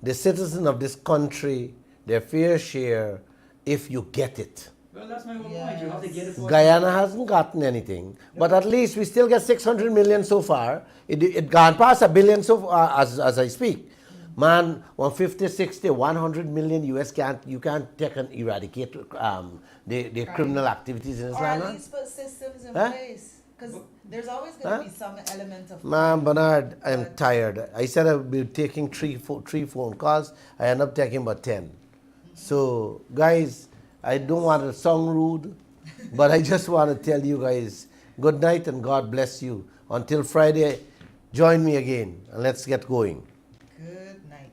the citizen of this country their fair share if you get it. Well, that's my whole point. You have to get it for Guyana hasn't gotten anything, but at least we still get 600 million so far. It gone past a billion so far as I speak. Man, 150, 60, 100 million US you can't take and eradicate the criminal activities in this Or land. at least put systems in Huh? place. Because there's always going to be some element of. Man, Bernard, I'm tired. I said I would be taking three phone calls. I end up taking about 10. So, guys, I don't want to sound rude, but I just want to tell you guys, good night and God bless you. Until Friday, join me again and let's get going. Good night.